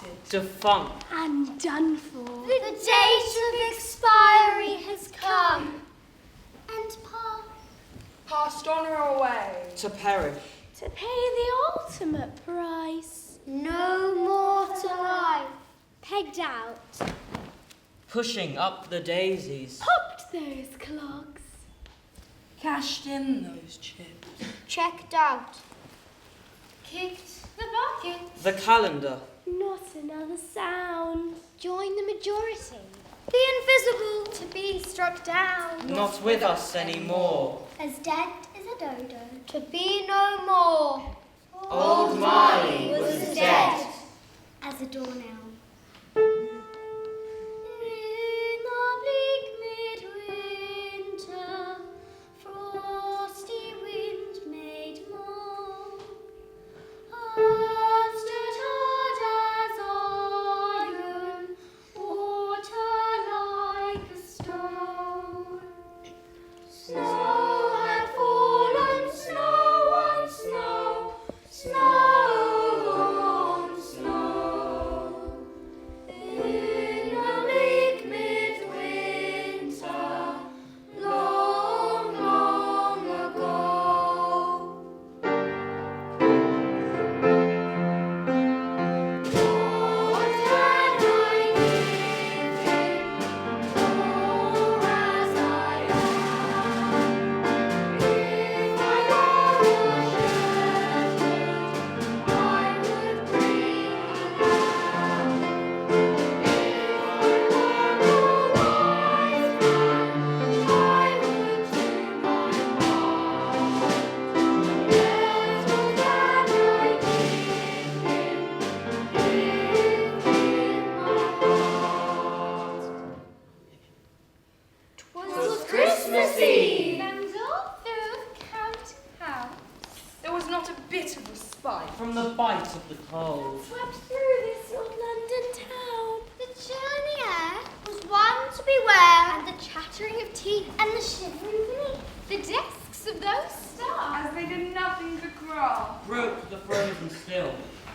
rotted, defunct, and done for. The date of expiry has come, and passed on or away, to perish, To pay the ultimate price. no more to life, pegged out, pushing up the daisies, Popped those clogs. cashed in those chips, checked out, kicked the bucket, the calendar, Not another sound. join the majority, the invisible to be struck down, not with us anymore. as dead as a dodo, to be no more. Old Marley was as dead as a doornail. In the bleak midwinter, frosty wind made moan. Earth stood hard as iron, water like a stone. Snow had fallen, snow on snow, snow on snow. In the bleak midwinter, long, long ago. What can I give him, poor as I am? If I were a shepherd, I would bring a lamb. If I were a wise man, I would do my part. Yet what can I give him? Give him my heart. 'Twas Christmas Eve, and all through the counting house there was not a bit of respite. from the bite of the cold. Swept through this old London town. the chill in the air was one to beware, and the chattering of teeth, and the shivering beneath the discs of those stars. As they did nothing but crawl, Broke the frozen still,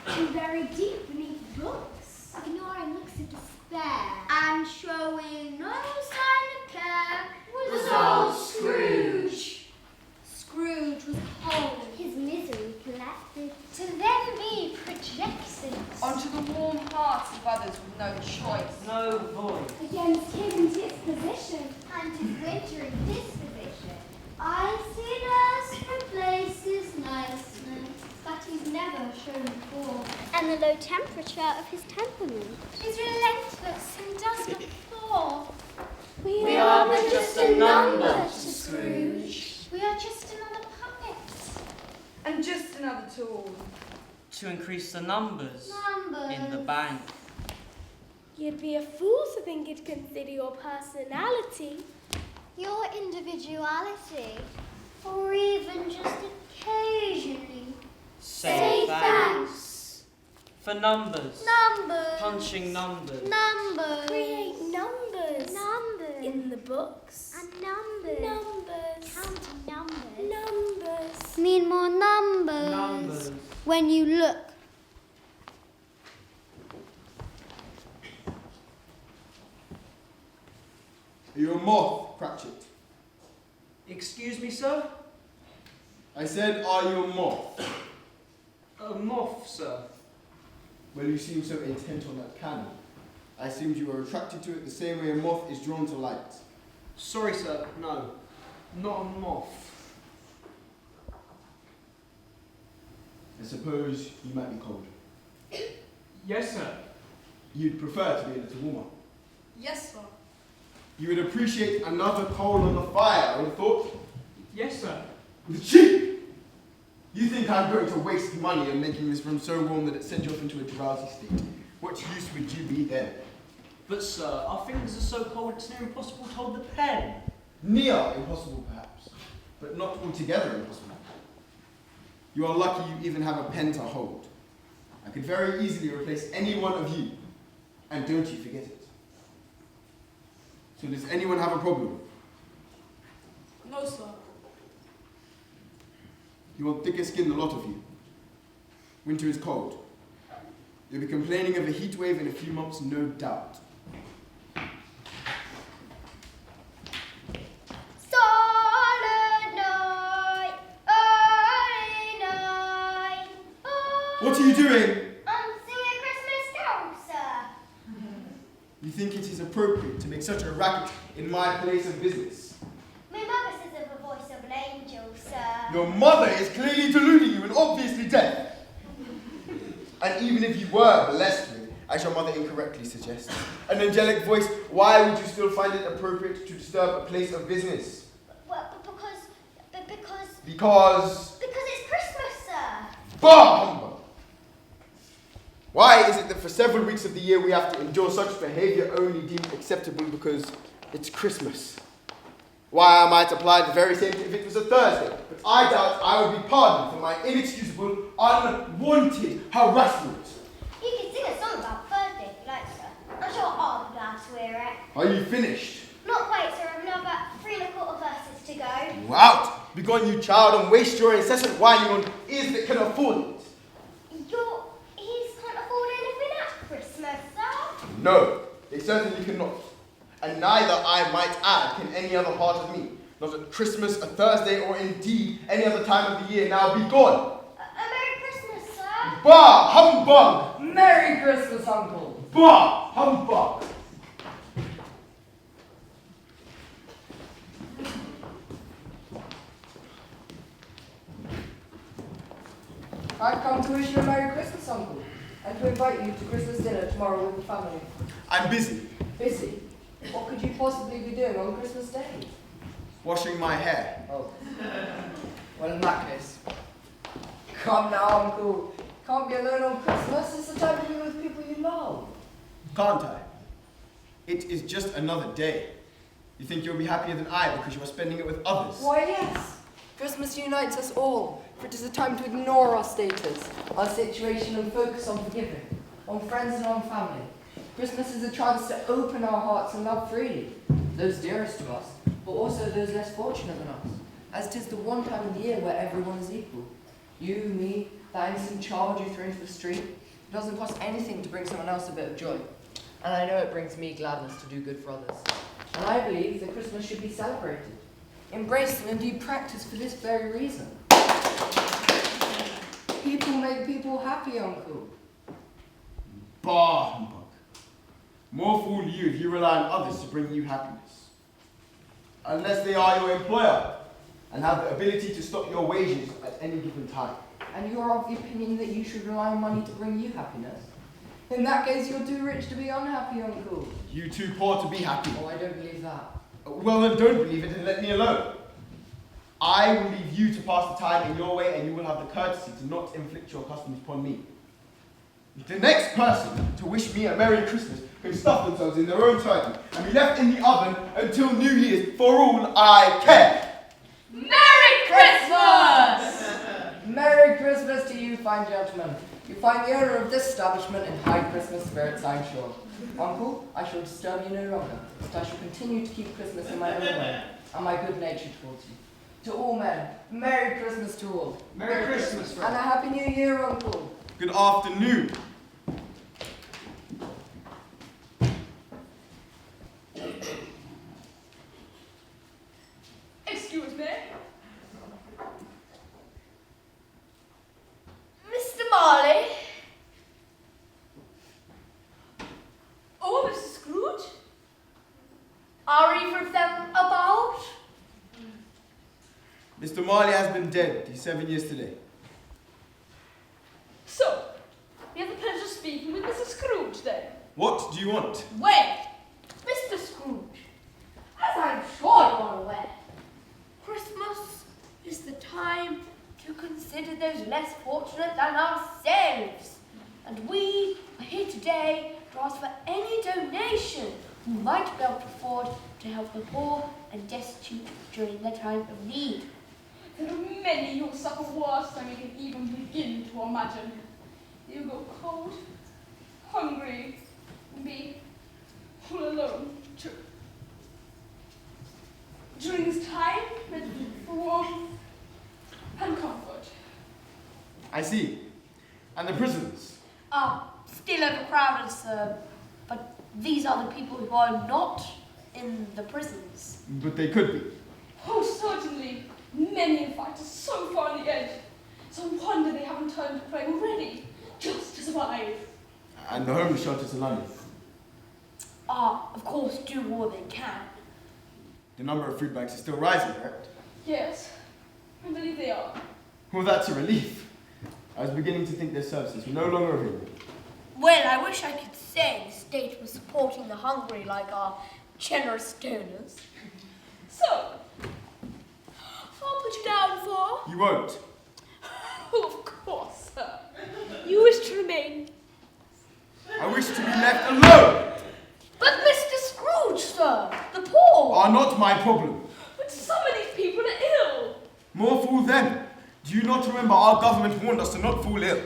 And buried deep beneath books. Ignoring looks of despair, and showing no sign of care, was old Scrooge. Scrooge was cold, his misery collected, to then be projected onto the warm hearts of others with no choice. no voice, Against hidden disposition. and his wintry disposition. Iciness replaces niceness, that he's never shown before. And the low temperature of his temperament is relentless and does not thaw. We are but just a number to Scrooge. We are just another puppet. And just another tool. to increase the numbers Numbers. in the bank. You'd be a fool to think it'd consider your personality. Your individuality. Or even just occasionally. Say thanks. For numbers. Numbers. Punching numbers. Numbers. Create numbers. Numbers. In the books. And numbers. Numbers. Counting numbers. Numbers. Mean more numbers. Numbers. When you look. Are you a moth, Cratchit? Excuse me, sir? I said, are you a moth? A moth, sir. Well, you seem so intent on that candle. I assumed you were attracted to it the same way a moth is drawn to light. Sorry, sir. No, not a moth. I suppose you might be cold. Yes, sir. You'd prefer to be a little warmer. Yes, sir. You would appreciate another coal on the fire, I would have thought. Yes, sir. With cheek! You think I'm going to waste money on making this room so warm that it sends you off into a drowsy state? What use would you be then? But, sir, our fingers are so cold it's near impossible to hold the pen. Near impossible, perhaps, but not altogether impossible. You are lucky you even have a pen to hold. I could very easily replace any one of you, and don't you forget it. So does anyone have a problem? No, sir. You want thicker skin, the lot of you. Winter is cold. You'll be complaining of a heat wave in a few months, no doubt. Silent night, early night. What are you doing? I'm singing a Christmas carol, sir. You think it is appropriate to make such a racket in my place of business? My mother says of the voice of an angel, sir. Your mother is clearly deluding you and obviously deaf. And even if you were blessed with, as your mother incorrectly suggests, an angelic voice, why would you still find it appropriate to disturb a place of business? Well, because Because... it's Christmas, sir. Bah! Humbug! Why is it that for several weeks of the year we have to endure such behavior only deemed acceptable because it's Christmas? Why am I to apply the very same if it was a Thursday? But I doubt I would be pardoned for my inexcusable, unwanted harassment. You can sing a song about Thursday if you like, sir. I'm sure I'll be glad to hear it. Are you finished? Not quite, sir. I've another 3 1/4 verses to go. Go out! Begone, you child, and waste your incessant whining on ears that can afford it. He can't afford anything at Christmas, sir. No, they certainly cannot. And neither, I might add, can any other part of me. Not at Christmas, a Thursday, or indeed any other time of the year. Now be gone. A Merry Christmas, sir. Bah! Humbug! Merry Christmas, Uncle. Bah! Humbug! I've come to wish you a Merry Christmas, Uncle, and to invite you to Christmas dinner tomorrow with the family. I'm busy. Busy? What could you possibly be doing on Christmas Day? Washing my hair. Oh. Well, in that case. Come now, Uncle. Can't be alone on Christmas. It's the time to be with people you love. Can't I? It is just another day. You think you'll be happier than I because you are spending it with others? Why, yes. Christmas unites us all, for it is a time to ignore our status, our situation, and focus on forgiving, on friends and on family. Christmas is a chance to open our hearts and love freely, those dearest to us, but also those less fortunate than us, as it is the one time of the year where everyone is equal. You, me, that innocent child you threw into the street. It doesn't cost anything to bring someone else a bit of joy. And I know it brings me gladness to do good for others. And I believe that Christmas should be celebrated, embraced and indeed practiced for this very reason. People make people happy, Uncle. Bah, humbug. More fool you if you rely on others to bring you happiness. Unless they are your employer and have the ability to stop your wages at any given time. And you are of the opinion that you should rely on money to bring you happiness? In that case, you're too rich to be unhappy, Uncle. You too poor to be happy. Oh, I don't believe that. Well, then don't believe it and let me alone. I will leave you to pass the time in your way, and you will have the courtesy to not inflict your customs upon me. The next person to wish me a Merry Christmas can stuff themselves in their own turkey and be left in the oven until New Year's for all I care. Merry Christmas! Merry Christmas to you, fine gentlemen. You find the owner of this establishment in high Christmas spirits, I'm sure. Uncle, I shall disturb you no longer, but I shall continue to keep Christmas in my own way, and my good nature towards you. To all men, Merry Christmas to all. Merry Christmas, And a Happy New Year, Uncle. Good afternoon. Excuse me. Mr. Marley? Oh, Mr. Scrooge? Are either of them about? Mr. Marley has been dead these 7 years today. So, we have the pleasure of speaking with Mr. Scrooge then. What do you want? Well, Mr. Scrooge, as I'm sure you are aware, Christmas is the time to consider those less fortunate than ourselves. And we are here today to ask for any donation we might be able to afford to help the poor and destitute during their time of need. There are many who suffer worse than we can even begin to imagine. They will go cold, hungry, and be all alone too. During this time, let us look for warmth and comfort. I see. And the prisons? Are still overcrowded, sir. But these are the people who are not in the prisons. But they could be. Oh, certainly. Many, in fact, are so far on the edge. So I wonder they haven't turned to prey already, just to survive. And the homeless shelters in London. Of course, do all they can. The number of food banks is still rising, correct? Yes, I believe they are. Well, that's a relief. I was beginning to think their services were no longer available. Well, I wish I could say the state was supporting the hungry like our generous donors. So, I'll put you down for... You won't. Oh, of course, sir. You wish to remain. I wish to be left alone. But Mr. Scrooge, sir, the poor. Are not my problem. But some of these people are ill. More fool them. Do you not remember our government warned us to not fall ill?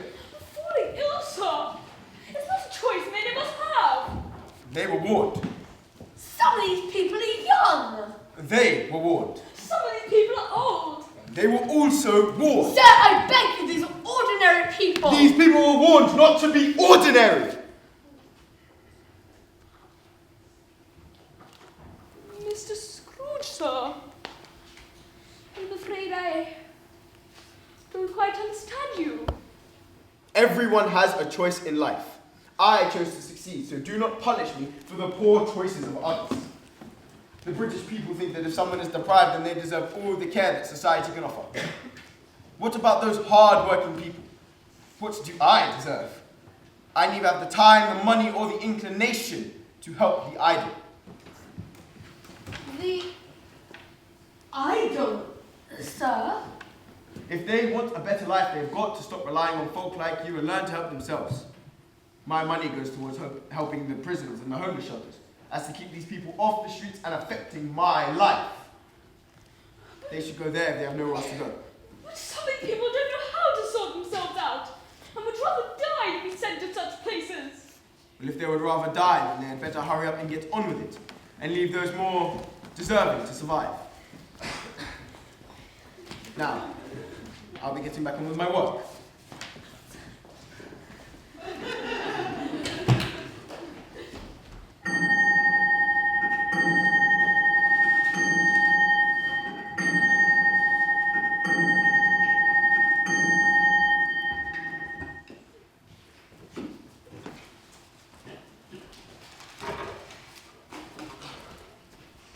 Falling ill, sir. It's not a choice many of us have. They were warned. Some of these people are young. They were warned. Some of these people are old. They were also warned. Sir, I beg you, these are ordinary people. These people were warned not to be ordinary. Mr. Scrooge, sir. I'm afraid I don't quite understand you. Everyone has a choice in life. I chose to succeed, so do not punish me for the poor choices of others. The British people think that if someone is deprived, then they deserve all the care that society can offer. What about those hard-working people? What do I deserve? I neither have the time, the money, or the inclination to help the idle. The idle, sir? If they want a better life, they've got to stop relying on folk like you and learn to help themselves. My money goes towards helping the prisons and the homeless shelters, as to keep these people off the streets and affecting my life. They should go there if they have nowhere else to go. But some of these people don't know how to sort themselves out and would rather die than be sent to such places. Well, if they would rather die, then they had better hurry up and get on with it, and leave those more deserving to survive. Now, I'll be getting back on with my work.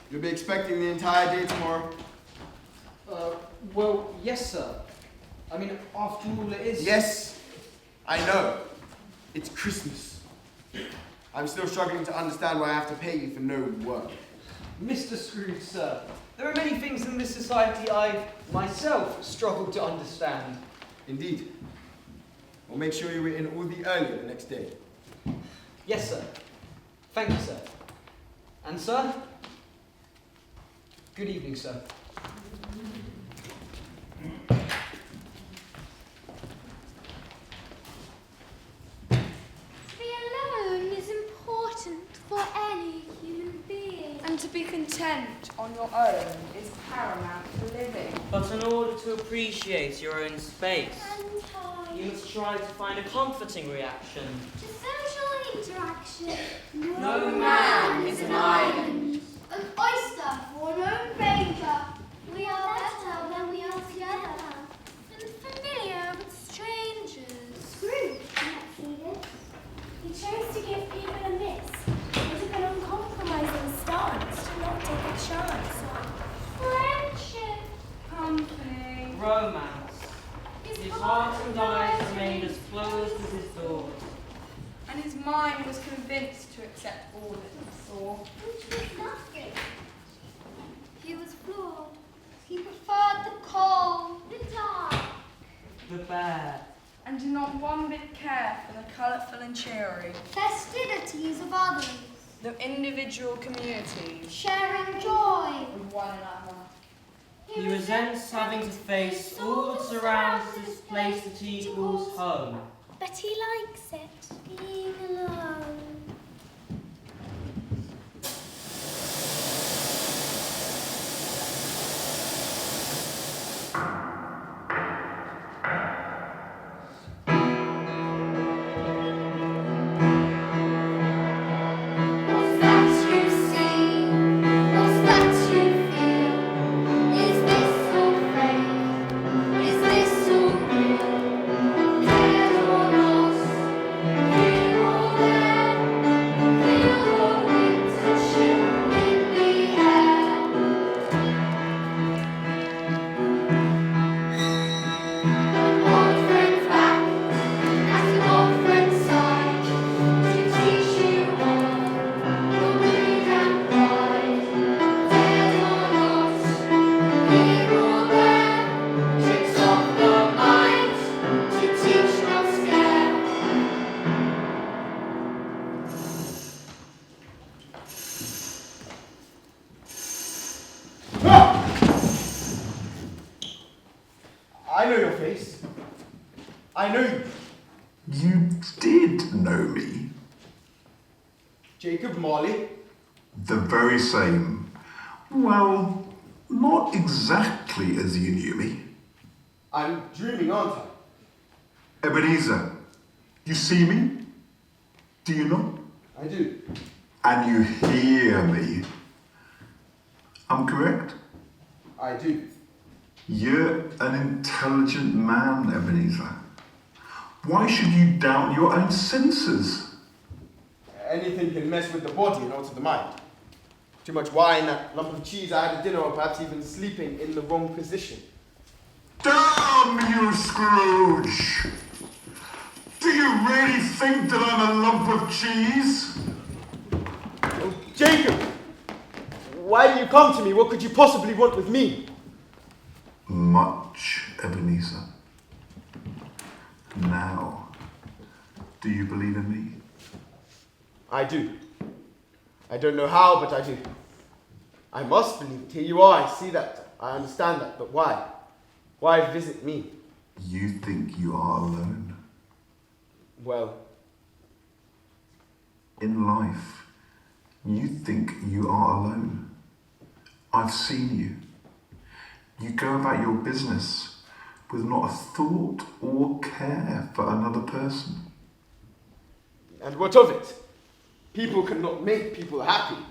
You'll be expecting the entire day tomorrow? Well, yes, sir. I mean, after all, it is... Yes, I know. It's Christmas. I'm still struggling to understand why I have to pay you for no work. Mr. Scrooge, sir, there are many things in this society I, myself, struggle to understand. Indeed. We'll make sure you're in all the earlier the next day. Yes, sir. Thank you, sir. And, sir? Good evening, sir. To be alone is important for any human being. And to be content on your own is paramount to living. But in order to appreciate your own space, And time. you must try to find a comforting reaction. To social interaction. No man is an island. An oyster for an own danger. We are better when we are together. And familiar with strangers. Scrooge cannot see this. He chose to give people a miss. It took an uncompromising stance to not take a chance on Friendship. Company. Romance. His heart and eyes remained as closed as his doors. And his mind was convinced to accept all that he saw. Which was nothing. He was flawed. He preferred the cold, the dark. The bear. And did not one bit care for the colourful and cheery. Festivities of others. The individual communities Sharing joy. with one another. He resents having to face all that surrounds this place that he calls home. but he likes it, being alone. I know your face. I know you. You did know me. Jacob Marley. The very same. Well, not exactly as you knew me. I'm dreaming, aren't I? Ebenezer, you see me? Do you not? I do. And you hear me. I'm correct? I do. You're an intelligent man, Ebenezer. Why should you doubt your own senses? Anything can mess with the body and alter the mind. Too much wine, that lump of cheese I had at dinner, or perhaps even sleeping in the wrong position. Damn you, Scrooge! Do you really think that I'm a lump of cheese? Oh, Jacob! Why do you come to me? What could you possibly want with me? Much, Ebenezer. Now, do you believe in me? I do. I don't know how, but I do. I must believe it. Here you are, I see that. I understand that, but why? Why visit me? You think you are alone? Well, in life, you think you are alone. I've seen you. You go about your business with not a thought or care for another person. and what of it? People cannot make people happy.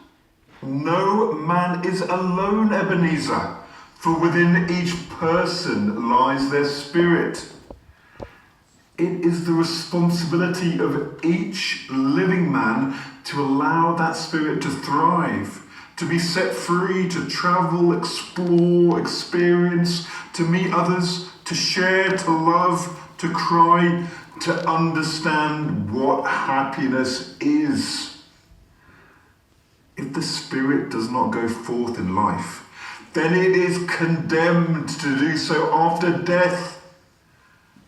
No man is alone, Ebenezer, for within each person lies their spirit. It is the responsibility of each living man to allow that spirit to thrive, to be set free, to travel, explore, experience, to meet others, to share, to love, to cry, to understand what happiness is. If the spirit does not go forth in life, then it is condemned to do so after death,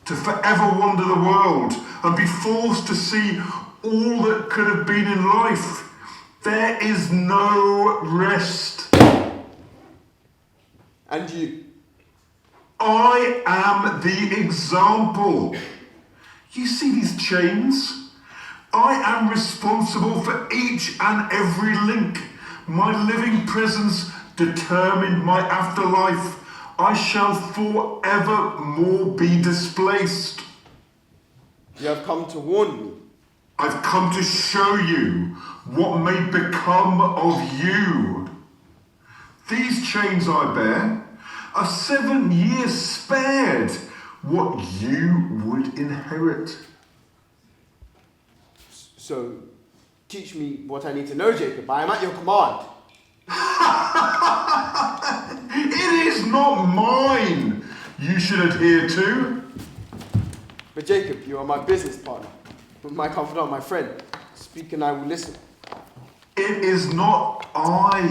to forever wander the world and be forced to see all that could have been in life. There is no rest. And you? I am the example. You see these chains? I am responsible for each and every link. My living presence determined my afterlife. I shall forevermore be displaced. You have come to warn me. I've come to show you what may become of you. These chains I bear are 7 years spared what you would inherit. So, teach me what I need to know, Jacob. I am at your command. It is not mine you should adhere to. But Jacob, you are my business partner, my confidant, my friend. Speak and I will listen. It is not I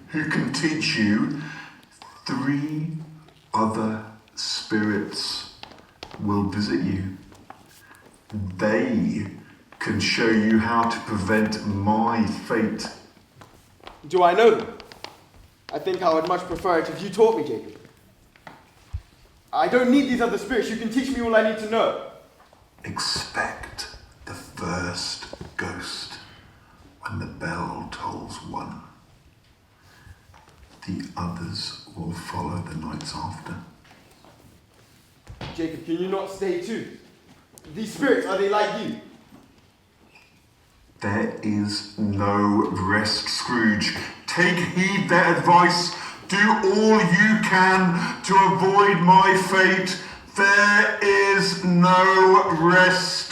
who can teach you. 3 other spirits will visit you. They can show you how to prevent my fate. Do I know them? I think I would much prefer it if you taught me, Jacob. I don't need these other spirits. You can teach me all I need to know. Expect the first ghost when the bell tolls 1. The others will follow the nights after. Jacob, can you not stay too? These spirits, are they like you? There is no rest, Scrooge. Take heed their advice. Do all you can to avoid my fate. There is no rest.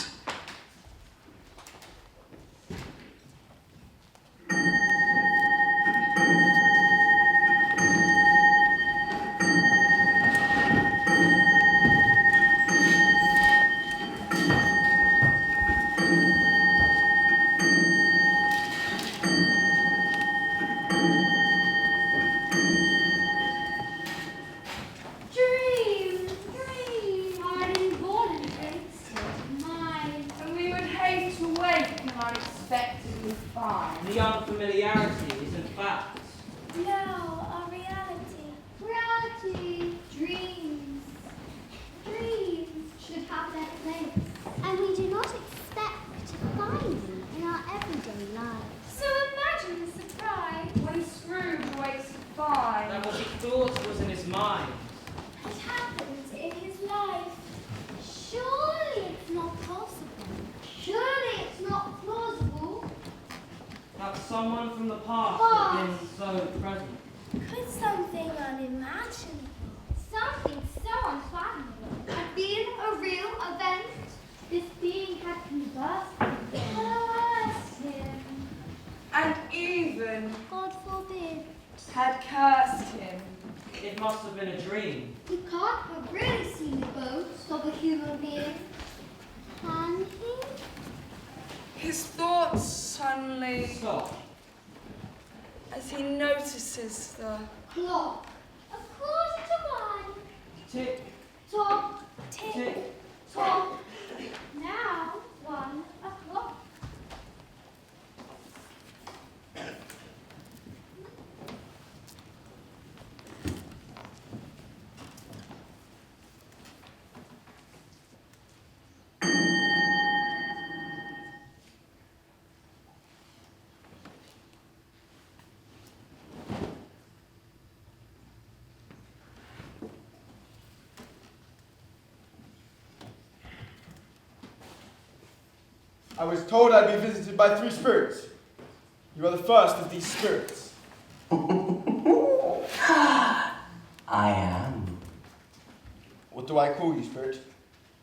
Dream, dream, hiding born in great state of mind. had cursed him. It must have been a dream. He can't have really seen the ghost of a human being, can he? His thoughts suddenly, Stop. as he notices the Clock. A quarter to one. Tick, Tock. tick. Tock. Now 1 o'clock. I was told I'd be visited by 3 spirits. You are the first of these spirits. I am. What do I call you, spirit?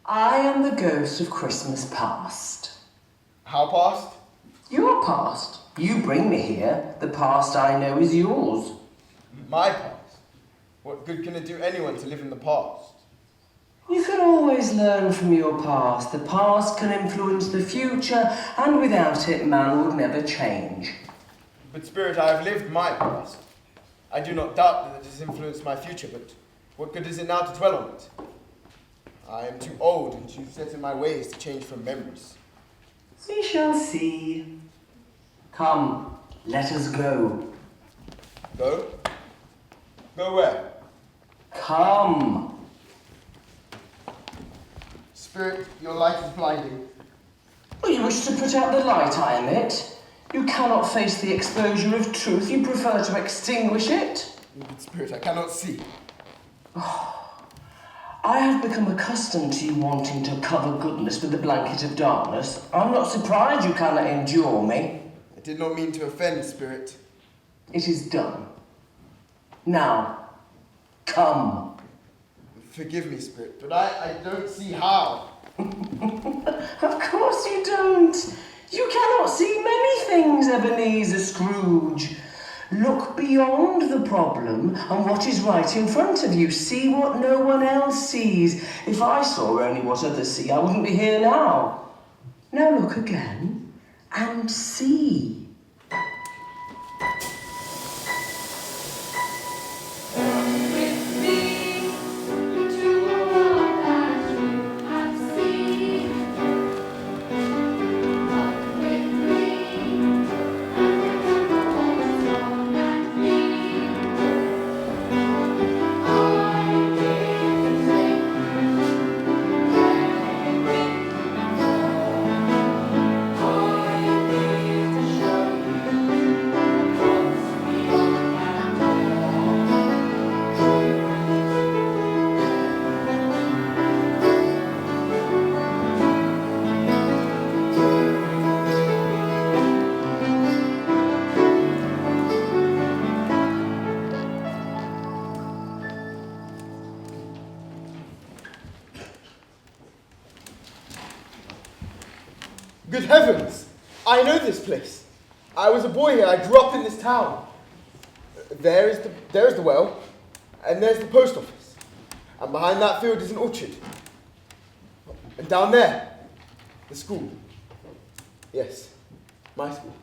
I am the ghost of Christmas past. How past? Your past. You bring me here. The past I know is yours. My past? What good can it do anyone to live in the past? You can always learn from your past. The past can influence the future, and without it, man would never change. But spirit, I have lived my past. I do not doubt that it has influenced my future, but what good is it now to dwell on it? I am too old and too set in my ways to change from memories. We shall see. Come, let us go. Go? Go where? Come. Spirit, your light is blinding. Oh, you wish to put out the light, I admit. You cannot face the exposure of truth. You prefer to extinguish it. But spirit, I cannot see. I have become accustomed to you wanting to cover goodness with the blanket of darkness. I'm not surprised you cannot endure me. I did not mean to offend, spirit. It is done. Now, come. Forgive me, spirit, but I don't see how. Of course you don't. You cannot see many things, Ebenezer Scrooge. Look beyond the problem and what is right in front of you. See what no one else sees. If I saw only what others see, I wouldn't be here now. Now look again and see. Good heavens! I know this place. I was a boy here. I grew up in this town. There is the well, and there's the post office. And behind that field is an orchard. And down there, the school. Yes, my school.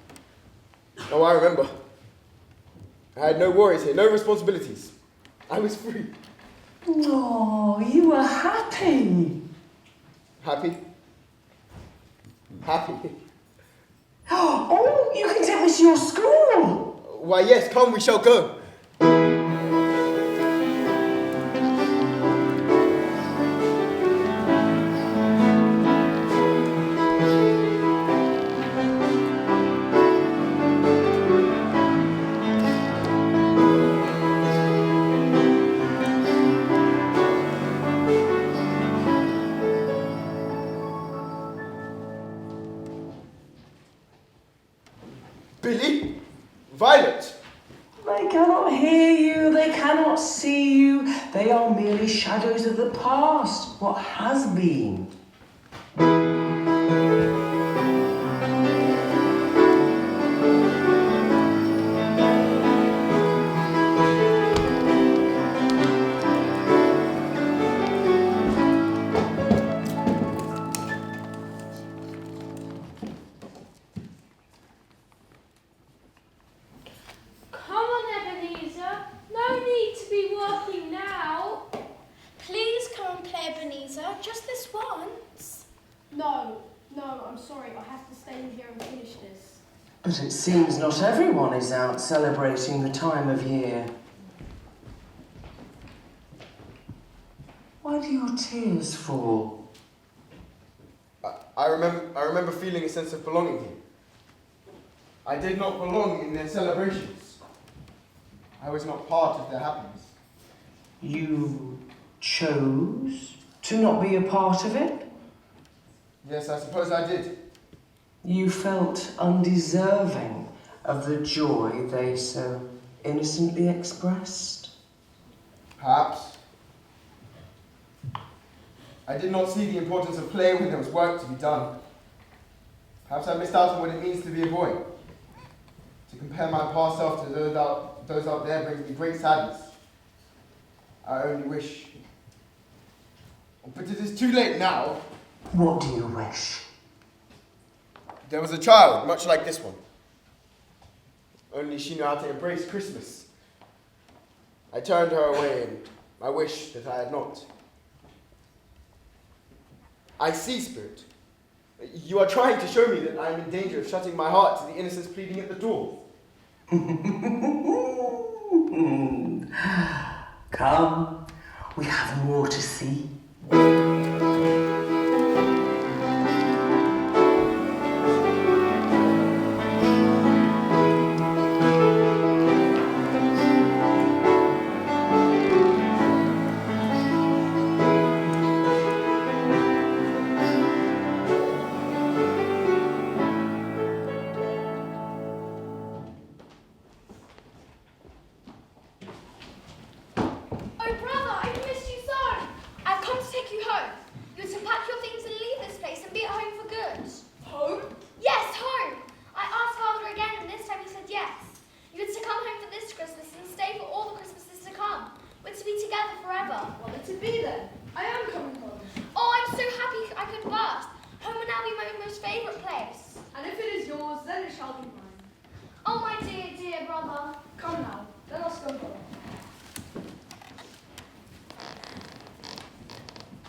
Oh, I remember. I had no worries here, no responsibilities. I was free. Oh, you were happy. Happy? Happy. Oh, you can take me to your school. Why, yes, come, we shall go. Billy? Violet? They cannot hear you, they cannot see you. They are merely shadows of the past, what has been. play Ebenezer, just this once. No, I'm sorry. I have to stay in here and finish this. But it seems not everyone is out celebrating the time of year. Why do your tears fall? I remember feeling a sense of belonging here. I did not belong in their celebrations. I was not part of their happiness. You chose to not be a part of it? Yes, I suppose I did. You felt undeserving of the joy they so innocently expressed? Perhaps. I did not see the importance of play when there was work to be done. Perhaps I missed out on what it means to be a boy. To compare my past self to those out there brings me great sadness. I only wish. But it is too late now. What do you wish? There was a child, much like this one. Only she knew how to embrace Christmas. I turned her away, and I wish that I had not. I see, Spirit. You are trying to show me that I am in danger of shutting my heart to the innocence pleading at the door. Come, we have more to see.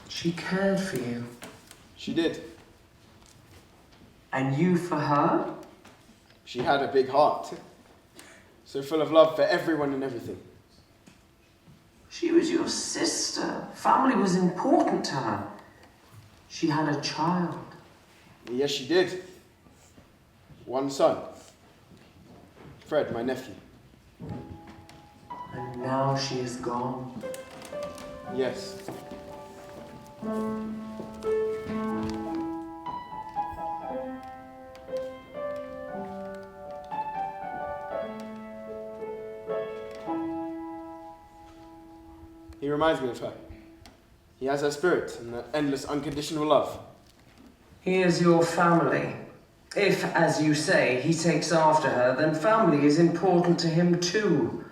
She cared for you. She did. And you for her? She had a big heart. So full of love for everyone and everything. She was your sister. Family was important to her. She had a child. Yes, she did. One son. Fred, my nephew. And now she is gone. Yes. He reminds me of her. He has her spirit and that endless unconditional love. He is your family. If, as you say, he takes after her, then family is important to him too.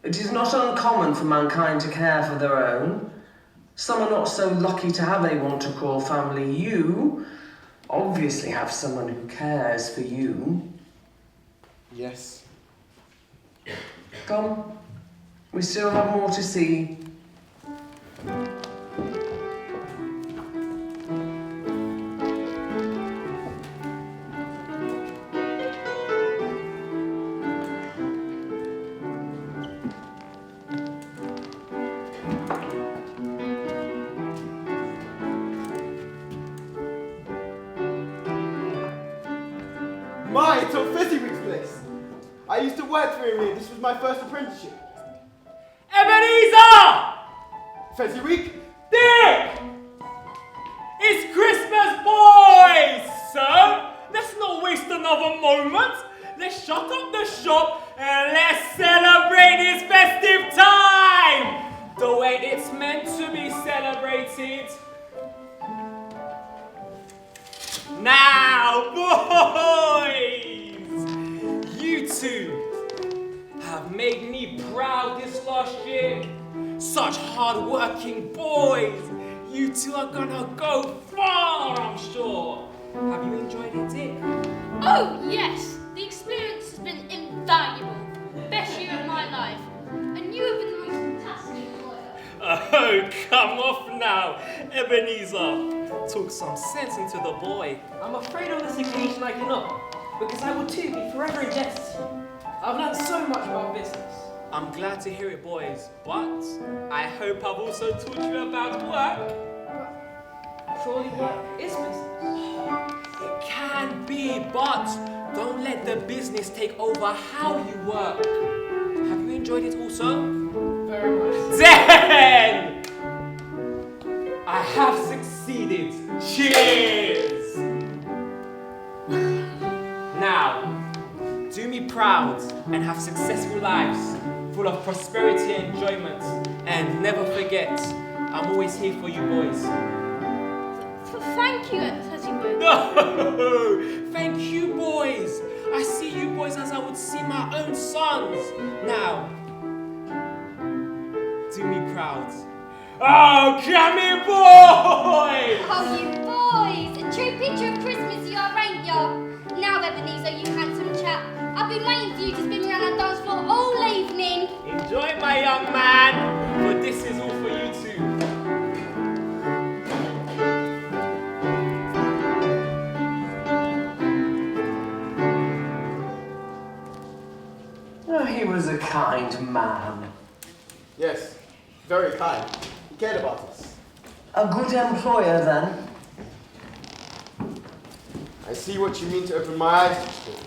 It is not uncommon for mankind to care for their own. Some are not so lucky to have anyone to call family. You obviously have someone who cares for you. Yes. Come, we still have more to see. My, it's on Fezziwig's place. I used to work for him here. This was my first apprenticeship. Ebenezer! Fezziwig? Dick! It's Christmas, boys! So, let's not waste another moment. Let's shut up the shop and let's celebrate this festive time! The way it's meant to be celebrated. Now, boys! You two have made me proud this last year. Such hard-working boys. You two are gonna go far, I'm sure. Have you enjoyed it, Dick? Oh, yes. The experience has been invaluable. Best year of my life. And you have been the most fantastic lawyer. Oh, come off now, Ebenezer. Talk some sense into the boy. I'm afraid on this occasion I cannot, because I will too be forever indebted to you. I've learned so much about business. I'm glad to hear it, boys, but I hope I've also taught you about work. Surely work is business. It can be, but don't let the business take over how you work. Have you enjoyed it also? Very much. Then I have succeeded. Cheers! Now, do me proud and have successful lives, full of prosperity and enjoyment. And never forget, I'm always here for you boys. Thank you, Fezzy. No! Thank you, boys. I see you boys as I would see my own sons. Now, do me proud. Oh, come here, boy! Oh, you boys! A true picture of Christmas you are, ain't ya? Now, Ebenezer, you handsome chap. I've been waiting for you to spin me around that dance floor all evening. Enjoy, my young man, for this is all for you too. Oh, he was a kind man. Yes, very kind. He cared about us. A good employer, then. I see what you mean to open my eyes to sport.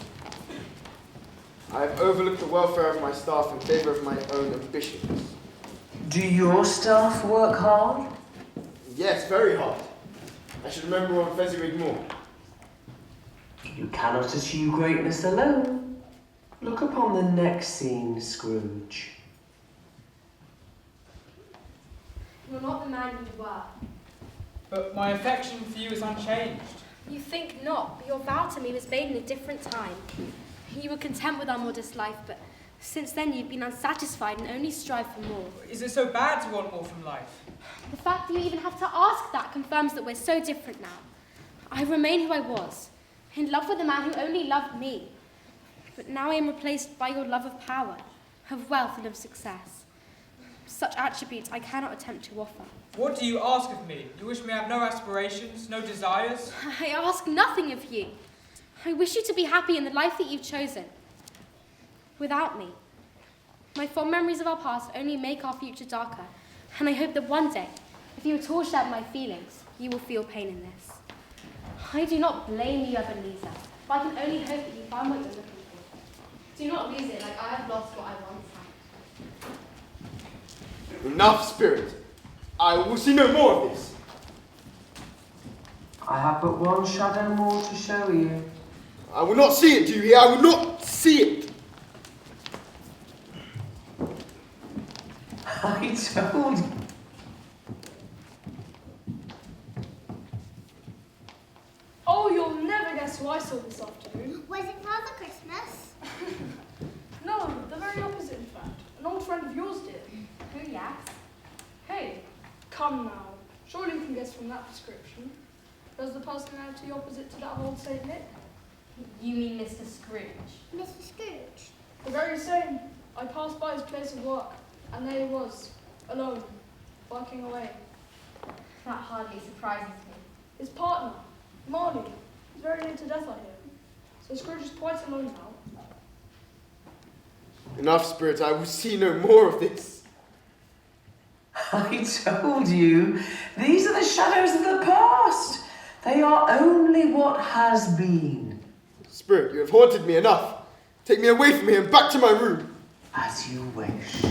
I have overlooked the welfare of my staff in favour of my own ambitions. Do your staff work hard? Yes, very hard. I should remember on Fezziwig more. You cannot achieve greatness alone. Look upon the next scene, Scrooge. You're not the man you were. But my affection for you is unchanged. You think not, but your vow to me was made in a different time. You were content with our modest life, but since then you've been unsatisfied and only strive for more. Is it so bad to want more from life? The fact that you even have to ask that confirms that we're so different now. I remain who I was, in love with a man who only loved me. But now I am replaced by your love of power, of wealth and of success. Such attributes I cannot attempt to offer. What do you ask of me? You wish me to have no aspirations, no desires? I ask nothing of you. I wish you to be happy in the life that you've chosen. Without me. My fond memories of our past only make our future darker, and I hope that one day, if you at all share my feelings, you will feel pain in this. I do not blame you, Ebenezer, but I can only hope that you find what you're looking for. Do not lose it like I have lost what I once had. Enough, Spirit. I will see no more of this. I have but one shadow more to show you. I will not see it, do you hear? I will not see it. I told you. Oh, you'll never guess who I saw this afternoon. Was it Father Christmas? No, the very opposite, in fact. An old friend of yours did. Who yaks? Hey, come now. Surely you can guess from that description. Does the personality opposite to that of old Saint Nick? You mean Mr. Scrooge? Mr. Scrooge. The very same. I passed by his place of work, and there he was, alone, working away. That hardly surprises me. His partner, Marley, is very near to death, I hear. So Scrooge is quite alone now. Enough, Spirit. I will see no more of this. I told you. These are the shadows of the past. They are only what has been. Spirit, you have haunted me enough. Take me away from here and back to my room. As you wish.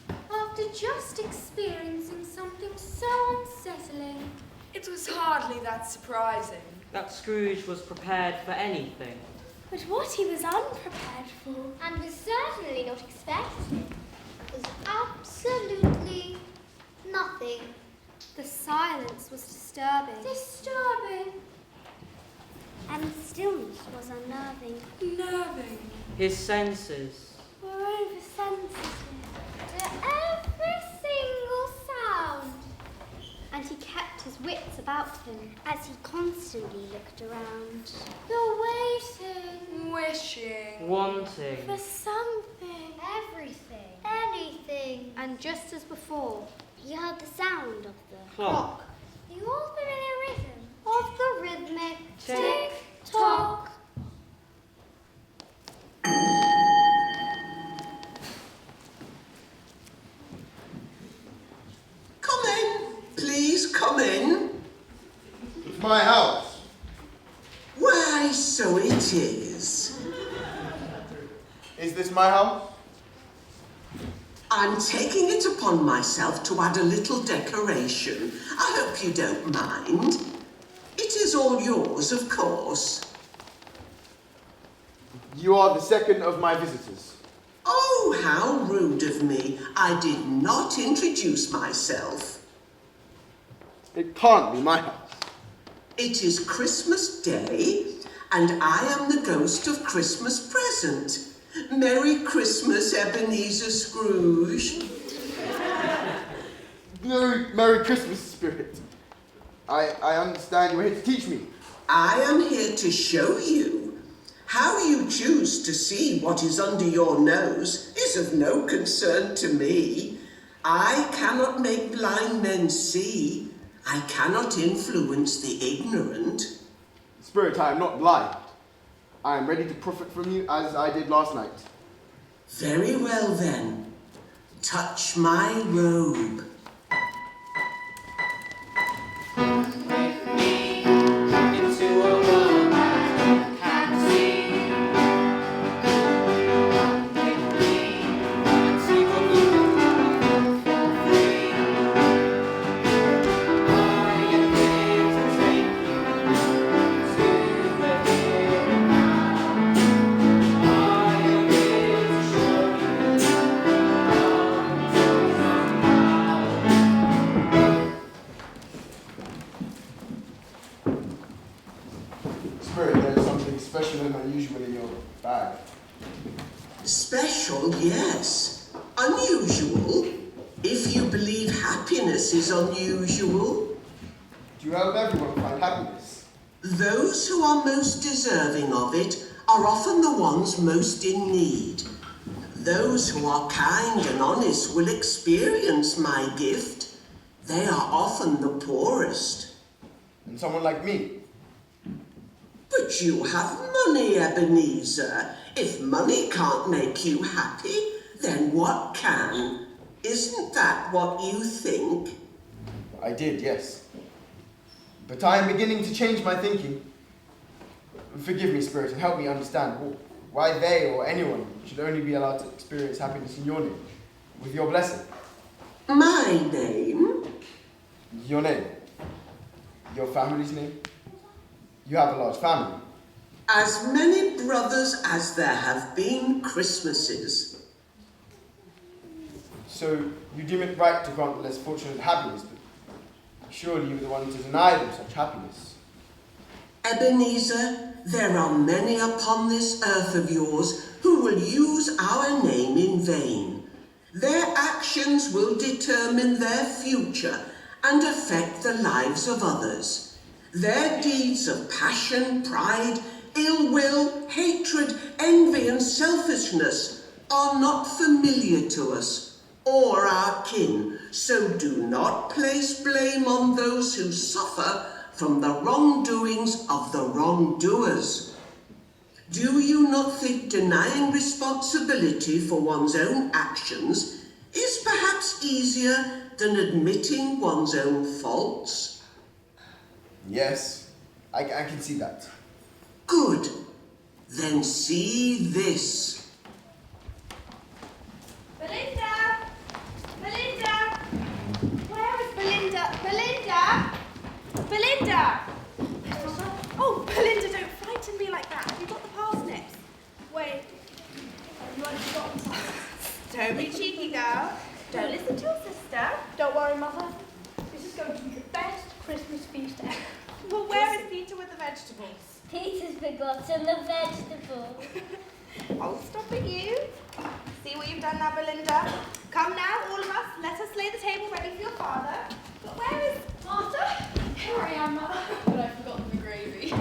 After just experiencing something so unsettling. It was hardly that surprising. That Scrooge was prepared for anything. But what he was unprepared for. And was certainly not expecting. Was absolutely nothing. The silence was disturbing. Disturbing. And the stillness was unnerving. Nerving. His senses. Were oversensitive to every single sound. And he kept his wits about him as he constantly looked around. You're waiting. Wishing. Wanting. For something. Everything. Anything. And just as before, he heard the sound of the Clock. the all familiar rhythm of the rhythmic tick-tock. Come in. Please come in. It's my house. Why, so it is. Is this my house? I'm taking it upon myself to add a little decoration. I hope you don't mind. It is all yours, of course. You are the second of my visitors. Oh, how rude of me. I did not introduce myself. It can't be my house. It is Christmas Day, and I am the ghost of Christmas present. Merry Christmas, Ebenezer Scrooge. Merry Christmas, Spirit. I understand you're here to teach me. I am here to show you. How you choose to see what is under your nose is of no concern to me. I cannot make blind men see. I cannot influence the ignorant. Spirit, I am not blind. I am ready to profit from you as I did last night. Very well then. Touch my robe. Spirit, there is something special and unusual in your bag. Special, yes. Unusual, if you believe happiness is unusual. Do you help everyone find happiness? Those who are most deserving of it are often the ones most in need. Those who are kind and honest will experience my gift. They are often the poorest. And someone like me? But you have money, Ebenezer. If money can't make you happy, then what can? Isn't that what you think? I did, yes. But I am beginning to change my thinking. Forgive me, Spirit, and help me understand why they or anyone should only be allowed to experience happiness in your name, with your blessing. My name? Your name. Your family's name. You have a large family. As many brothers as there have been Christmases. So you deem it right to grant the less fortunate happiness, but surely you are the one to deny them such happiness. Ebenezer, there are many upon this earth of yours who will use our name in vain. Their actions will determine their future and affect the lives of others. Their deeds of passion, pride, ill will, hatred, envy, and selfishness are not familiar to us or our kin, so do not place blame on those who suffer from the wrongdoings of the wrongdoers. Do you not think denying responsibility for one's own actions is perhaps easier than admitting one's own faults? Yes, I can see that. Good. Then see this. Belinda! Belinda! Where is Belinda? Belinda! Belinda! Oh, Belinda, don't frighten me like that. Have you got the parsnips? Wait. You ain't forgotten something. Don't be cheeky, girl. Don't listen to your sister. Don't worry, Mother. This is going to be the best Christmas feast ever. Well, where is Peter with the vegetables? Peter's forgotten the vegetable. I'll stop at you. See what you've done now, Belinda. Come now, all of us. Let us lay the table ready for your father. But where is Martha? Here I am, Mother. But I've forgotten the gravy.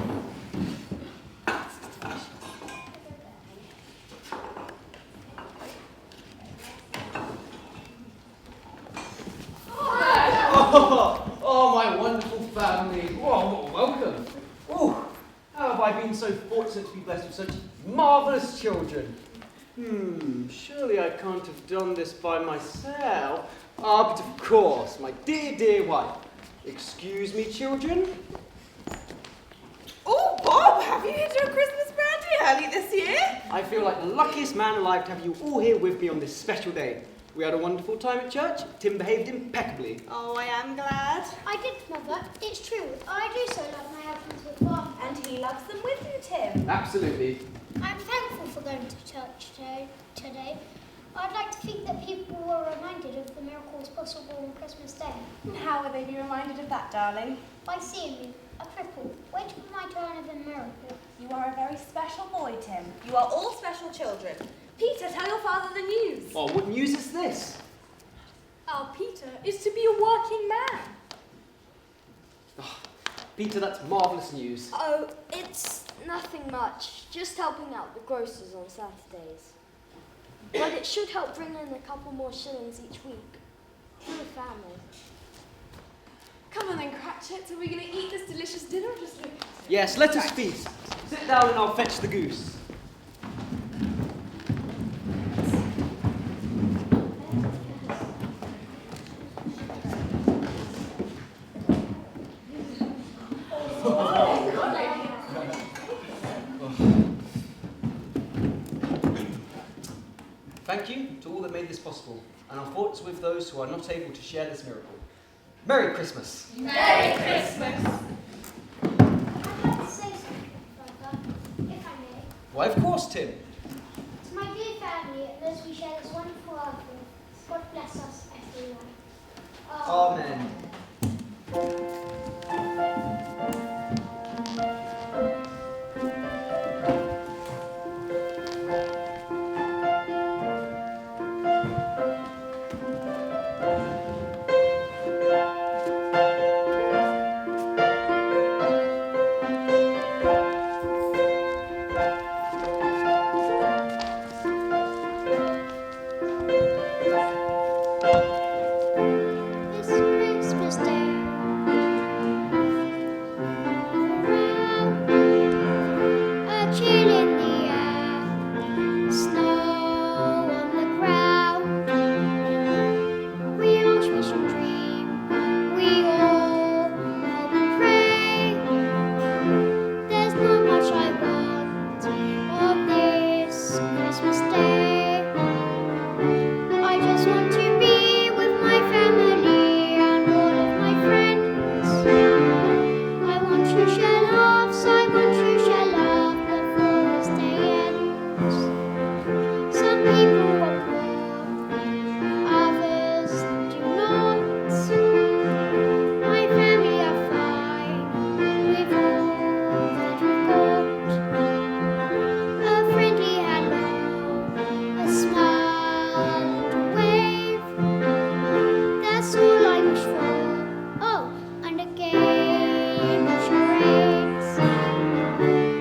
Oh, my wonderful family. Oh, welcome. Oh, how have I been so fortunate to be blessed with such marvellous children? Surely I can't have done this by myself. But of course, my dear, dear wife. Excuse me, children. Oh, Bob, have you hit your Christmas party early this year? I feel like the luckiest man alive to have you all here with me on this special day. We had a wonderful time at church. Tim behaved impeccably. Oh, I am glad. I did, Mother. It's true. I do so love my outings with Bob. And he loves them with you, Tim. Absolutely. I'm thankful for going to church today. I'd like to think that people were reminded of the miracles possible on Christmas Day. And how will they be reminded of that, darling? By seeing me, a cripple, waiting for my turn of a miracle. You are a very special boy, Tim. You are all special children. Peter, tell your father the news. Oh, what news is this? Our Peter is to be a working man. Oh, Peter, that's marvellous news. Oh, it's nothing much. Just helping out the grocers on Saturdays. But it should help bring in a couple more shillings each week for the family. Come on then, Cratchit. Are we going to eat this delicious dinner or just look at it? Yes, let us feast. Sit down and I'll fetch the goose. Thank you to all that made this possible, and our thoughts with those who are not able to share this miracle. Merry Christmas! Merry Christmas! I'd like to say something, Father, if I may. Why, of course, Tim. To my dear family and those we share this wonderful life with, God bless us, everyone. Amen. This Christmas Day, a chill in the air, snow on the ground. We all wish and dream, we all hope and pray. There's not much I want of this Christmas Day. I just want to be with my family and all of my friends. I want to share laughs, I want to share love before this day ends. Some people are poor, others do not. My family are fine with all that we've got. A friendly hello, a smile and a wave. That's all I wish for. Oh, and a game of charades.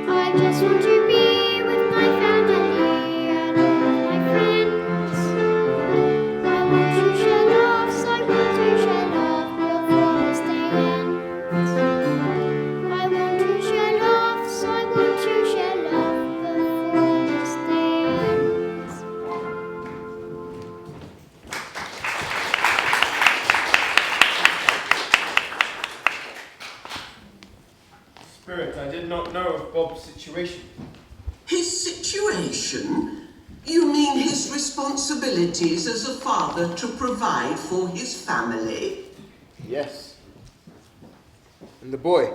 I just want to be with my family and all of my friends. I want to share laughs, I want to share love before this day ends. I want to share laughs, I want to share love before this day ends. Spirit, I did not know of Bob's situation. His situation? You mean his responsibilities as a father to provide for his family? Yes. And the boy?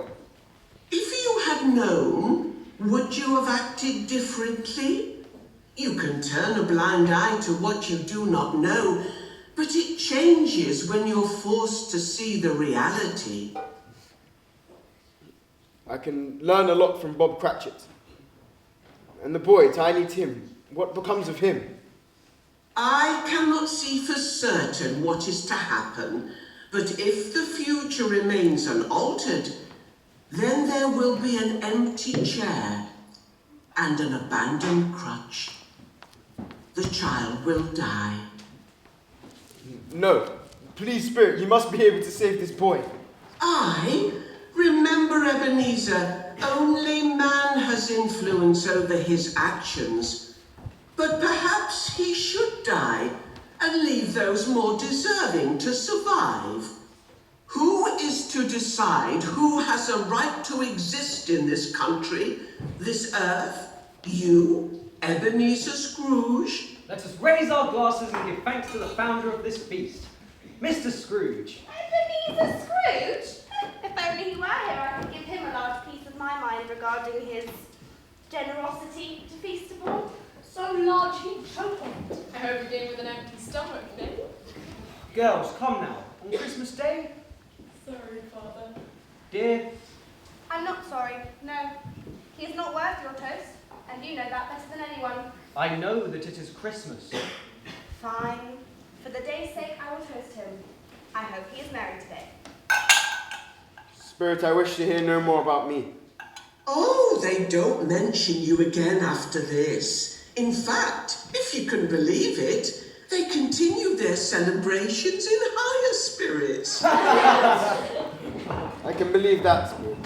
If you had known, would you have acted differently? You can turn a blind eye to what you do not know, but it changes when you're forced to see the reality. I can learn a lot from Bob Cratchit. And the boy, Tiny Tim, what becomes of him? I cannot see for certain what is to happen, but if the future remains unaltered, then there will be an empty chair and an abandoned crutch. The child will die. No, Please, Spirit, you must be able to save this boy. Remember, Ebenezer, only man has influence over his actions. But perhaps he should die and leave those more deserving to survive. Who is to decide who has a right to exist in this country, this earth? You, Ebenezer Scrooge? Let us raise our glasses and give thanks to the founder of this feast, Mr. Scrooge. Ebenezer Scrooge? If only he were here, I could give him a large piece of my mind regarding his generosity to Feastable. So large he'd choke on it. I hope you came with an empty stomach, then. Girls, come now. On Christmas Day? Sorry, Father. Dear? I'm not sorry, no. He is not worth your toast, and you know that better than anyone. I know that it is Christmas. Fine. For the day's sake, I will toast him. I hope he is merry today. Spirit, I wish to hear no more about me. Oh, they don't mention you again after this. In fact, if you can believe it, they continue their celebrations in higher spirits. I can believe that, Spirit.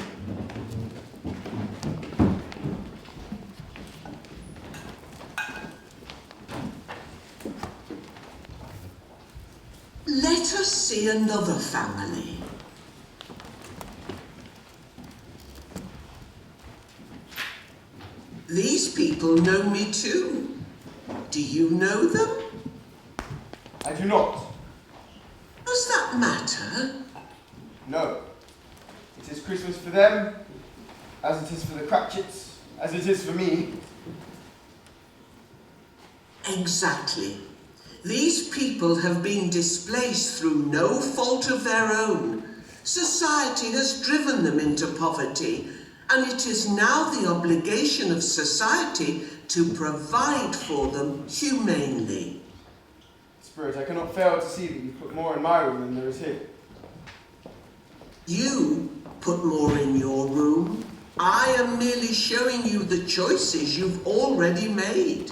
Let us see another family. These people know me too. Do you know them? I do not. Does that matter? No. It is Christmas for them, as it is for the Cratchits, as it is for me. Exactly. These people have been displaced through no fault of their own. Society has driven them into poverty, and it is now the obligation of society to provide for them humanely. Spirit, I cannot fail to see that you put more in my room than there is here. You put more in your room. I am merely showing you the choices you've already made.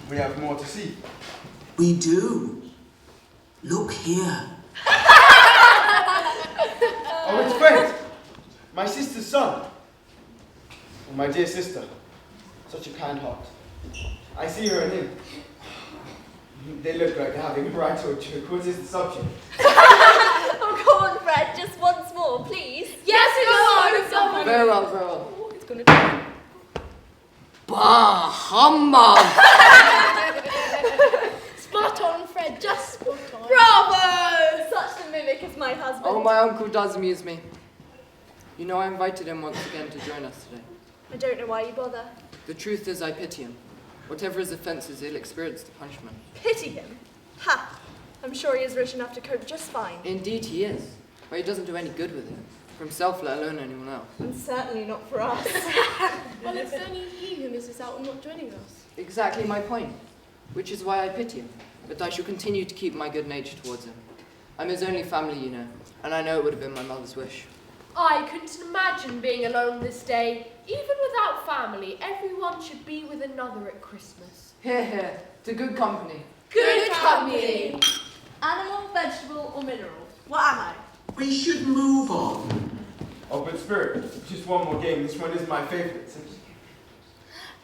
We have more to see. We do. Look here. Oh, it's Fred! My sister's son. And my dear sister. Such a kind heart. I see her and him. They look like they're having a right or a joke. What is the subject? Oh, come on, Fred, just once more, please. Yes, go on. Very well, very well. It's gonna be. Bah, humbug! Spot on, Fred, just spot on. Bravo! Such a mimic as my husband. Oh, my uncle does amuse me. You know, I invited him once again to join us today. I don't know why you bother. The truth is, I pity him. Whatever his offences, he'll experience the punishment. Pity him? Ha! I'm sure he is rich enough to cope just fine. Indeed he is, but he doesn't do any good with it. For himself, let alone anyone else. And certainly not for us. Well, it's only he who misses out on not joining us. Exactly my point, which is why I pity him. But I shall continue to keep my good nature towards him. I'm his only family, you know, and I know it would have been my mother's wish. I couldn't imagine being alone this day. Even without family, everyone should be with another at Christmas. Hear, hear, to good company. Good company. Animal, vegetable, or mineral? What am I? We should move on. Oh, but Spirit, just one more game. This one is my favourite.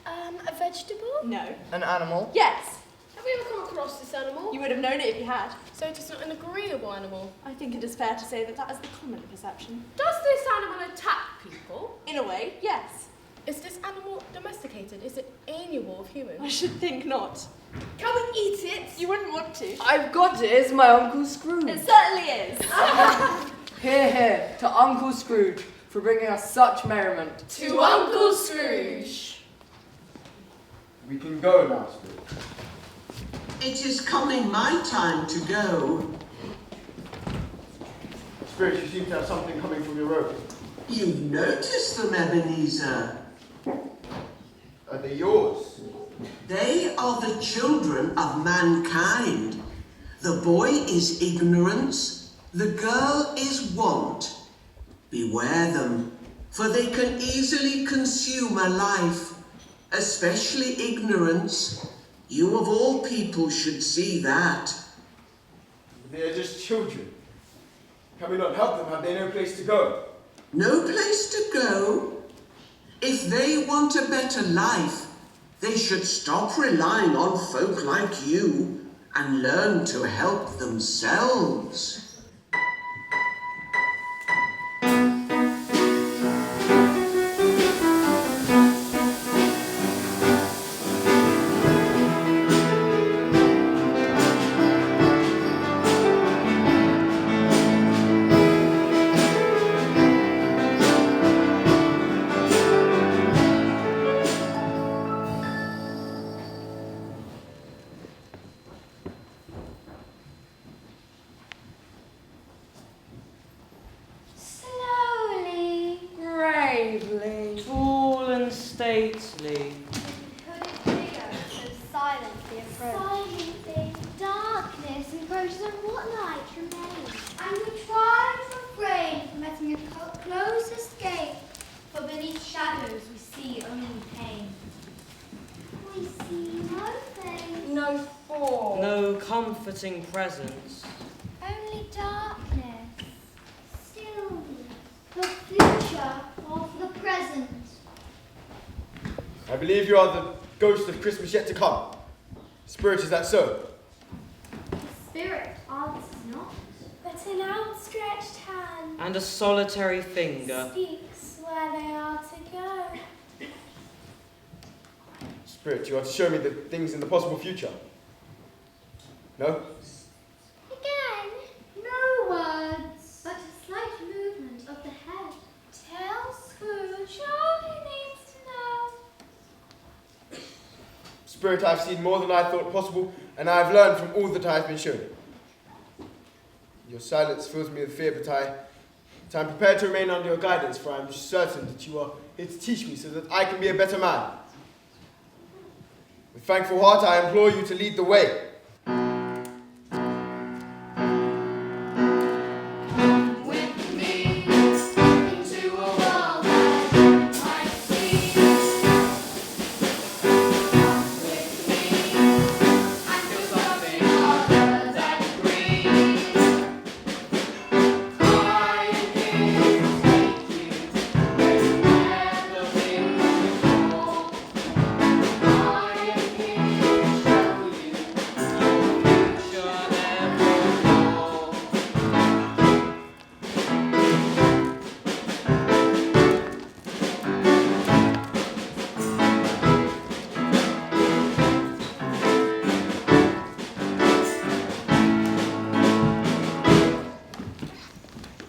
A vegetable? No. An animal? Yes. Have we ever come across this animal? You would have known it if you had. So it is not an agreeable animal. I think it is fair to say that that is the common perception. Does this animal attack people? In a way, yes. Is this animal domesticated? Is it amiable of humans? I should think not. Can we eat it? You wouldn't want to. I've got it, it's my Uncle Scrooge. It certainly is. Hear, hear, to Uncle Scrooge for bringing us such merriment. To Uncle Scrooge. We can go now, Spirit. It is coming my time to go. Spirit, you seem to have something coming from your robe. You've noticed them, Ebenezer. Are they yours? They are the children of mankind. The boy is ignorance, the girl is want. Beware them, for they can easily consume a life, especially ignorance. You of all people should see that. They are just children. Can we not help them? Have they no place to go? No place to go? If they want a better life, they should stop relying on folk like you and learn to help themselves. Slowly. Bravely, tall and stately. Hooded figure so silently approach. Silently, darkness encroaches on what light remains. And we try to refrain from letting a close escape, for beneath shadows we see only pain. We see no face. No form. No comforting presence. Only darkness. Stillness. The future of the present. I believe you are the ghost of Christmas yet to come. Spirit, is that so? The spirit answers not. But an outstretched hand And a solitary finger. speaks where they are to go. Spirit, you are to show me the things in the possible future. No? Again, no words, but a slight movement of the head. Tell Scrooge all he needs to know. Spirit, I have seen more than I thought possible, and I have learned from all that I have been shown. Your silence fills me with fear, but I'm prepared to remain under your guidance, for I am certain that you are here to teach me so that I can be a better man. With thankful heart, I implore you to lead the way.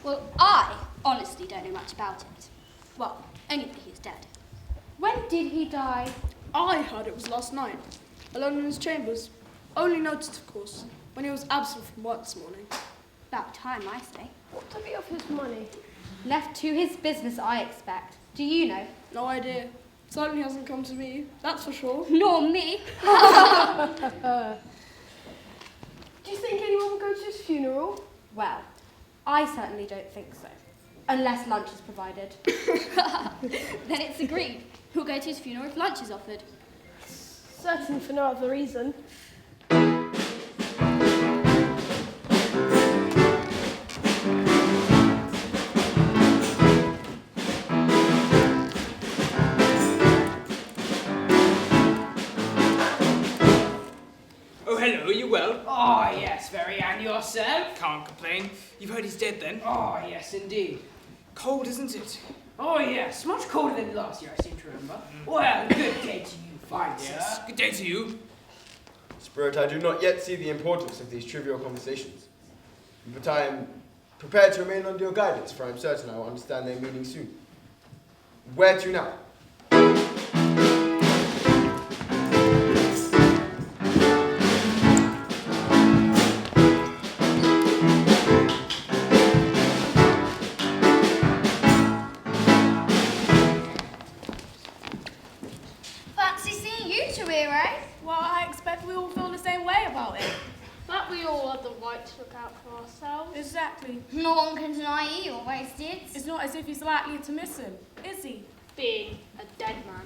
Well, I honestly don't know much about it. Well, only that he's dead. When did he die? I heard it was last night, alone in his chambers. Only noticed, of course, when he was absent from work this morning. About time, I say. What to be of his money? Left to his business, I expect. Do you know? No idea. Certainly hasn't come to me, that's for sure. Nor me. Do you think anyone will go to his funeral? Well, I certainly don't think so. Unless lunch is provided. Then it's agreed. Who'll go to his funeral if lunch is offered? Certainly for no other reason. Oh, hello, are you well? Oh, yes, very, and yourself? Can't complain. You've heard he's dead then? Oh, yes, indeed. Cold, isn't it? Oh, yes, much colder than last year, I seem to remember. Well, good day to you, fine sir. Yes, good day to you. Spirit, I do not yet see the importance of these trivial conversations. But I am prepared to remain under your guidance, for I am certain I will understand their meaning soon. Where to now? Fancy seeing you two here, eh? Well, I expect we all feel the same way about it. That we all have the right to look out for ourselves. Exactly. No one can deny he always did. It's not as if he's likely to miss him, is he? Being a dead man.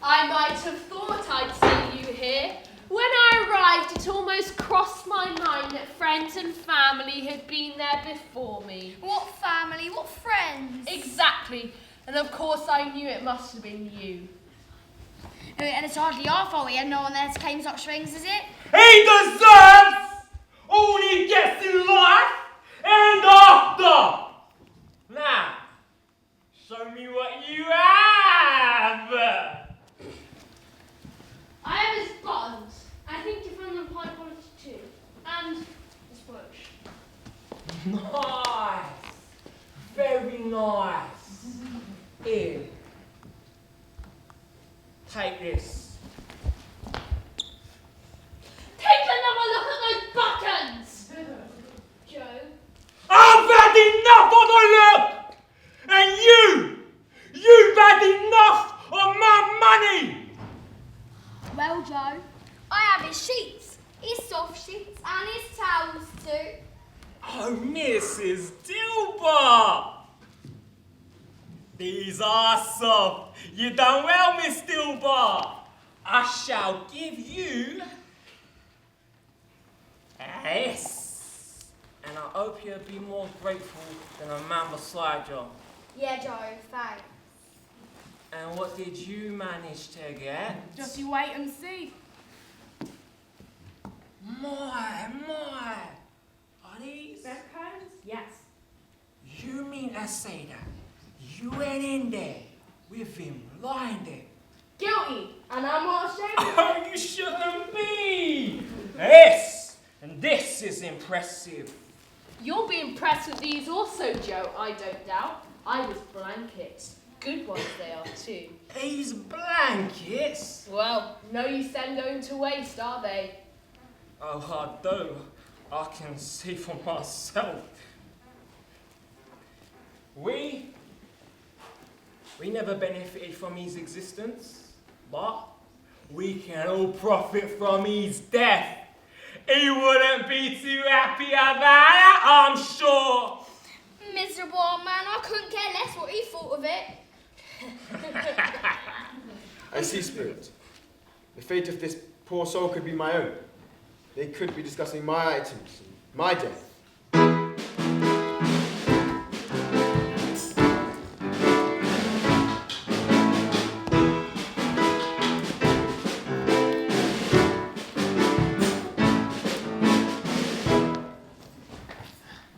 I might have thought I'd seen you here, When I arrived, it almost crossed my mind that friends and family had been there before me. What family? What friends? Exactly. And of course I knew it must have been you. And it's hardly our fault we had no one there to claim such things, is it? He deserves all he gets in life and after. Now, show me what you have. I have his buttons. I think you found them high quality too. And his brooch. Nice. Very nice. Here. Take this. Take another look at those buttons! Joe? I've had enough of the look! And you've had enough of my money! Well, Joe, I have his sheets, his soft sheets, and his towels too. Oh, Mrs. Dilber! These are soft. You done well, Miss Dilber. I shall give you this. And I hope you'll be more grateful than a man beside you. Yeah, Joe, thanks. And what did you manage to get? Just you wait and see. My. Are these? Bedposts? Yes. You mean to say that you went in there with him blinded? Guilty, and I'm not ashamed. Oh, you shouldn't be! Yes, and this is impressive. You'll be impressed with these also, Joe, I don't doubt. I was blankets. Good ones they are too. These blankets? Well, no use them going to waste, are they? Oh, I do. I can see for myself. We never benefited from his existence, but we can all profit from his death. He wouldn't be too happy about that, I'm sure. Miserable old man, I couldn't care less what he thought of it. I see, Spirit. The fate of this poor soul could be my own. They could be discussing my items, my death.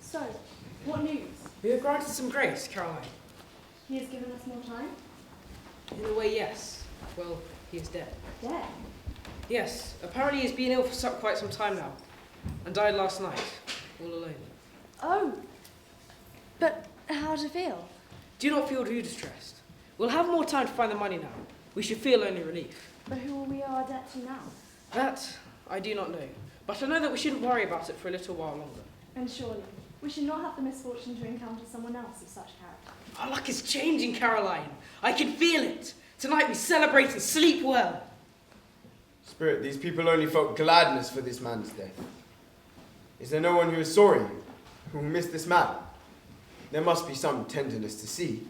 So, what news? We were granted some grace, Caroline. He has given us more time? In a way, yes. Well, he is dead. Dead? Yes, apparently he's been ill for quite some time now, and died last night, all alone. Oh, but how does it feel? Do not feel too distressed. We'll have more time to find the money now. We should feel only relief. But who will we owe our debt to now? That I do not know, but I know that we shouldn't worry about it for a little while longer. And surely, we should not have the misfortune to encounter someone else of such character. Our luck is changing, Caroline. I can feel it. Tonight we celebrate and sleep well. Spirit, these people only felt gladness for this man's death. Is there no one who is sorry, who will miss this man? There must be some tenderness to see.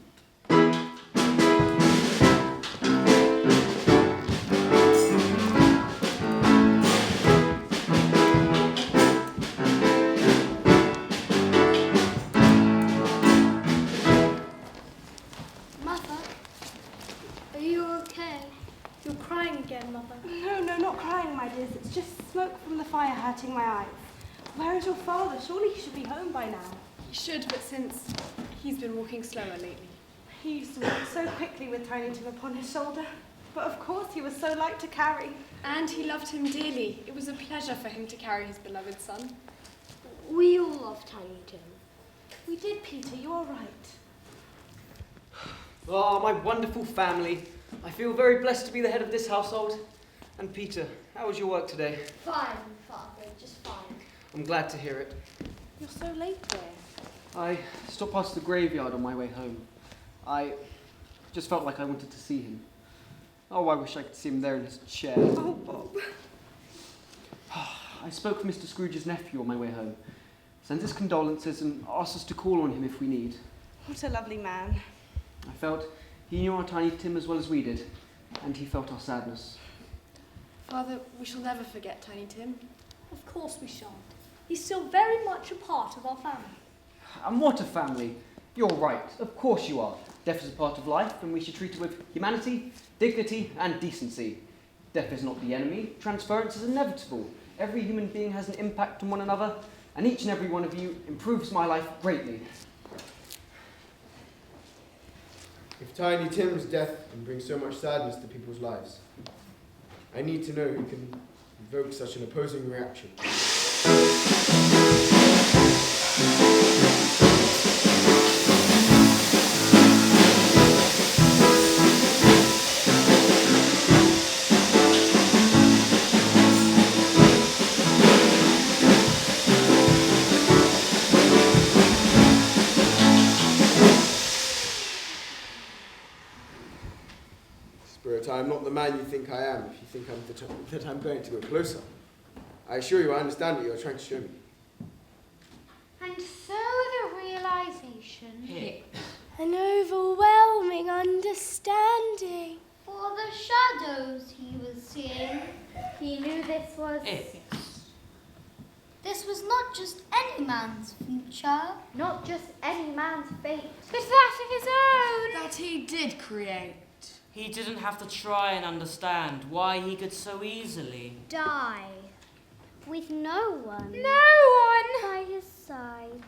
Mother, are you okay? You're crying again, Mother. No, not crying, my dears. It's just smoke from the fire hurting my eyes. Where is your father? Surely he should be home by now. He should, but since he's been walking slower lately. He used to walk so quickly with Tiny Tim upon his shoulder. But of course he was so light to carry. And he loved him dearly. It was a pleasure for him to carry his beloved son. We all love Tiny Tim. We did, Peter, you are right. Ah, my wonderful family. I feel very blessed to be the head of this household. And Peter, how was your work today? Fine, Father, just fine. I'm glad to hear it. You're so late there. I stopped past the graveyard on my way home. I just felt like I wanted to see him. Oh, I wish I could see him there in his chair. Oh, Bob. I spoke with Mr. Scrooge's nephew on my way home. Sends his condolences and asks us to call on him if we need. What a lovely man. I felt he knew our Tiny Tim as well as we did, and he felt our sadness. Father, we shall never forget Tiny Tim. Of course we shan't. He's still very much a part of our family. And what a family. You're right, of course you are. Death is a part of life, and we should treat it with humanity, dignity, and decency. Death is not the enemy. Transference is inevitable. Every human being has an impact on one another, and each and every one of you improves my life greatly. If Tiny Tim's death can bring so much sadness to people's lives, I need to know who can evoke such an opposing reaction. Spirit, I am not the man you think I am, if you think that I'm going to go closer. I assure you I understand what you are trying to show me. And so the realization, an overwhelming understanding. for the shadows he was seeing, he knew this was not just any man's future, not just any man's fate, but that of his own. That he did create. He didn't have to try and understand why he could so easily die with no one by his side.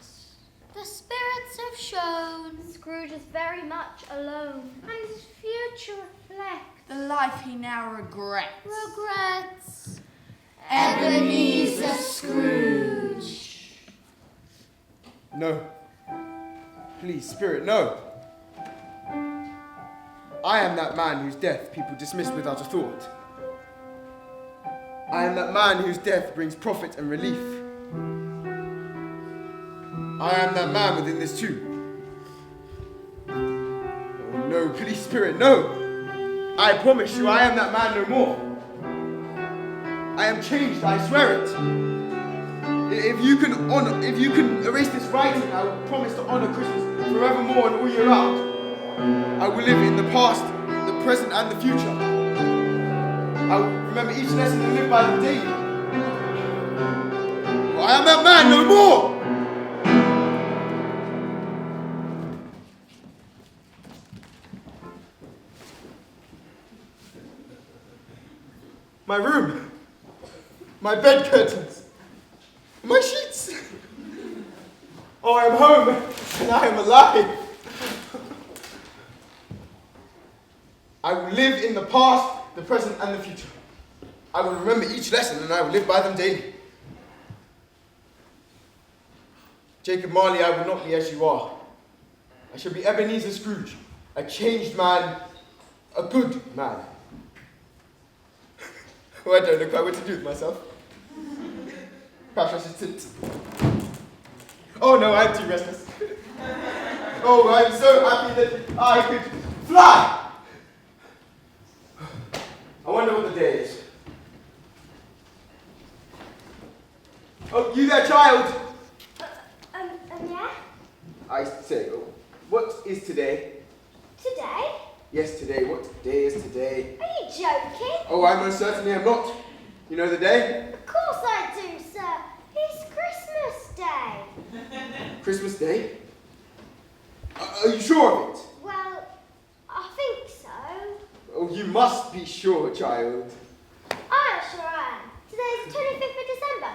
The spirits have shown Scrooge is very much alone, and his future reflects The life he now regrets. Ebenezer Scrooge. No. Please, Spirit, no. I am that man whose death people dismiss without a thought. I am that man whose death brings profit and relief. I am that man within this too. Oh no, please, Spirit, no. I promise you I am that man no more. I am changed, I swear it. If you can erase this writing, I will promise to honor Christmas forevermore and all year round. I will live in the past, the present, and the future. I will remember each lesson and live by them daily. I am that man no more! My room, my bed curtains, my sheets. Oh, I am home, and I am alive. I will live in the past, the present, and the future. I will remember each lesson, and I will live by them daily. Jacob Marley, I will not be as you are. I shall be Ebenezer Scrooge, a changed man, a good man. Oh, I don't know quite what to do with myself. Perhaps I should sit. Oh no, I'm too restless. Oh, I'm so happy that I could fly! I wonder what the day is. Oh, you there, child? Yeah? I say, what is today? Today? Yes, today. What day is today? Are you joking? Oh, I most certainly am not. You know the day? Of course I do, sir. It's Christmas Day. Christmas Day? Are you sure of it? Well, I think so. Oh, you must be sure, child. I sure am. Today's the 25th of December.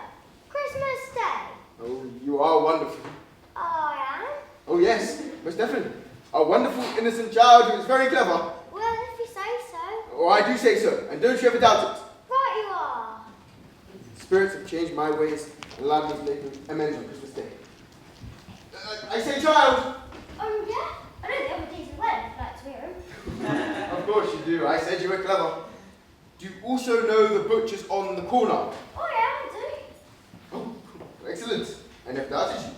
Christmas Day. Oh, you are wonderful. I am. Oh, yes, most definitely. A wonderful, innocent child who is very clever. Well, if you say so. Oh, I do say so, and don't you ever doubt it. Right you are. Spirits have changed my ways and allowed me to make amends on Christmas Day. I say, child! Yeah? I know the other days as well, if you'd like to hear them. Of course you do. I said you were clever. Do you also know the butcher's on the corner? Oh, yeah, I do. Oh, excellent. I never doubted you.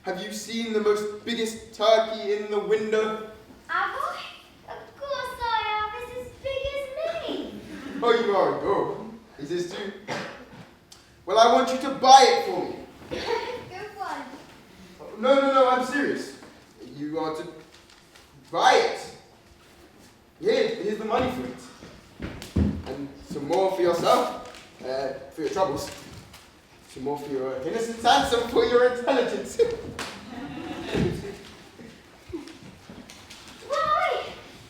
Have you seen the most biggest turkey in the window? Have I? Of course I have. It's as big as me. Oh, you are adorable. Is this too? Well, I want you to buy it for me. Good one. No, I'm serious. You are to buy it. Here's the money for it. And some Some more for yourself, for your troubles. Some more for your innocence and some for your intelligence. Why?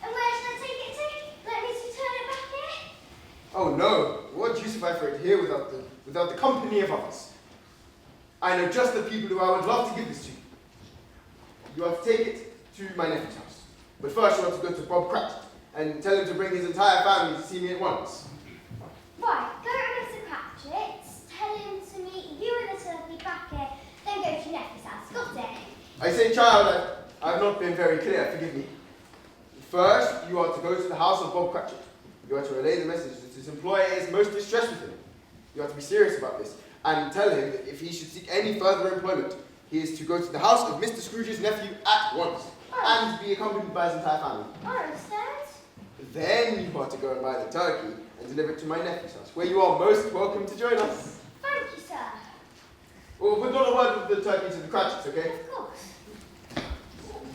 And where should I take it to? Let me to turn it back here? Oh no, what use have I for it here without the company of others? I know just the people who I would love to give this to. You have to take it to my nephew's house. But first you have to go to Bob Cratchit and tell him to bring his entire family to see me at once. Right, go to Mr. Cratchit, tell him to meet you and the turkey back here, then go to your nephew's house. Got it? I say, child, I've not been very clear, forgive me. First, you are to go to the house of Bob Cratchit. You are to relay the message that his employer is most distressed with him. You have to be serious about this, and tell him that if he should seek any further employment, he is to go to the house of Mr. Scrooge's nephew at once, and be accompanied by his entire family. I understand. Then you are to go and buy the turkey and deliver it to my nephew's house, where you are most welcome to join us. Thank you, sir. Well, but not a word of the turkey to the Cratchits, okay? Of course.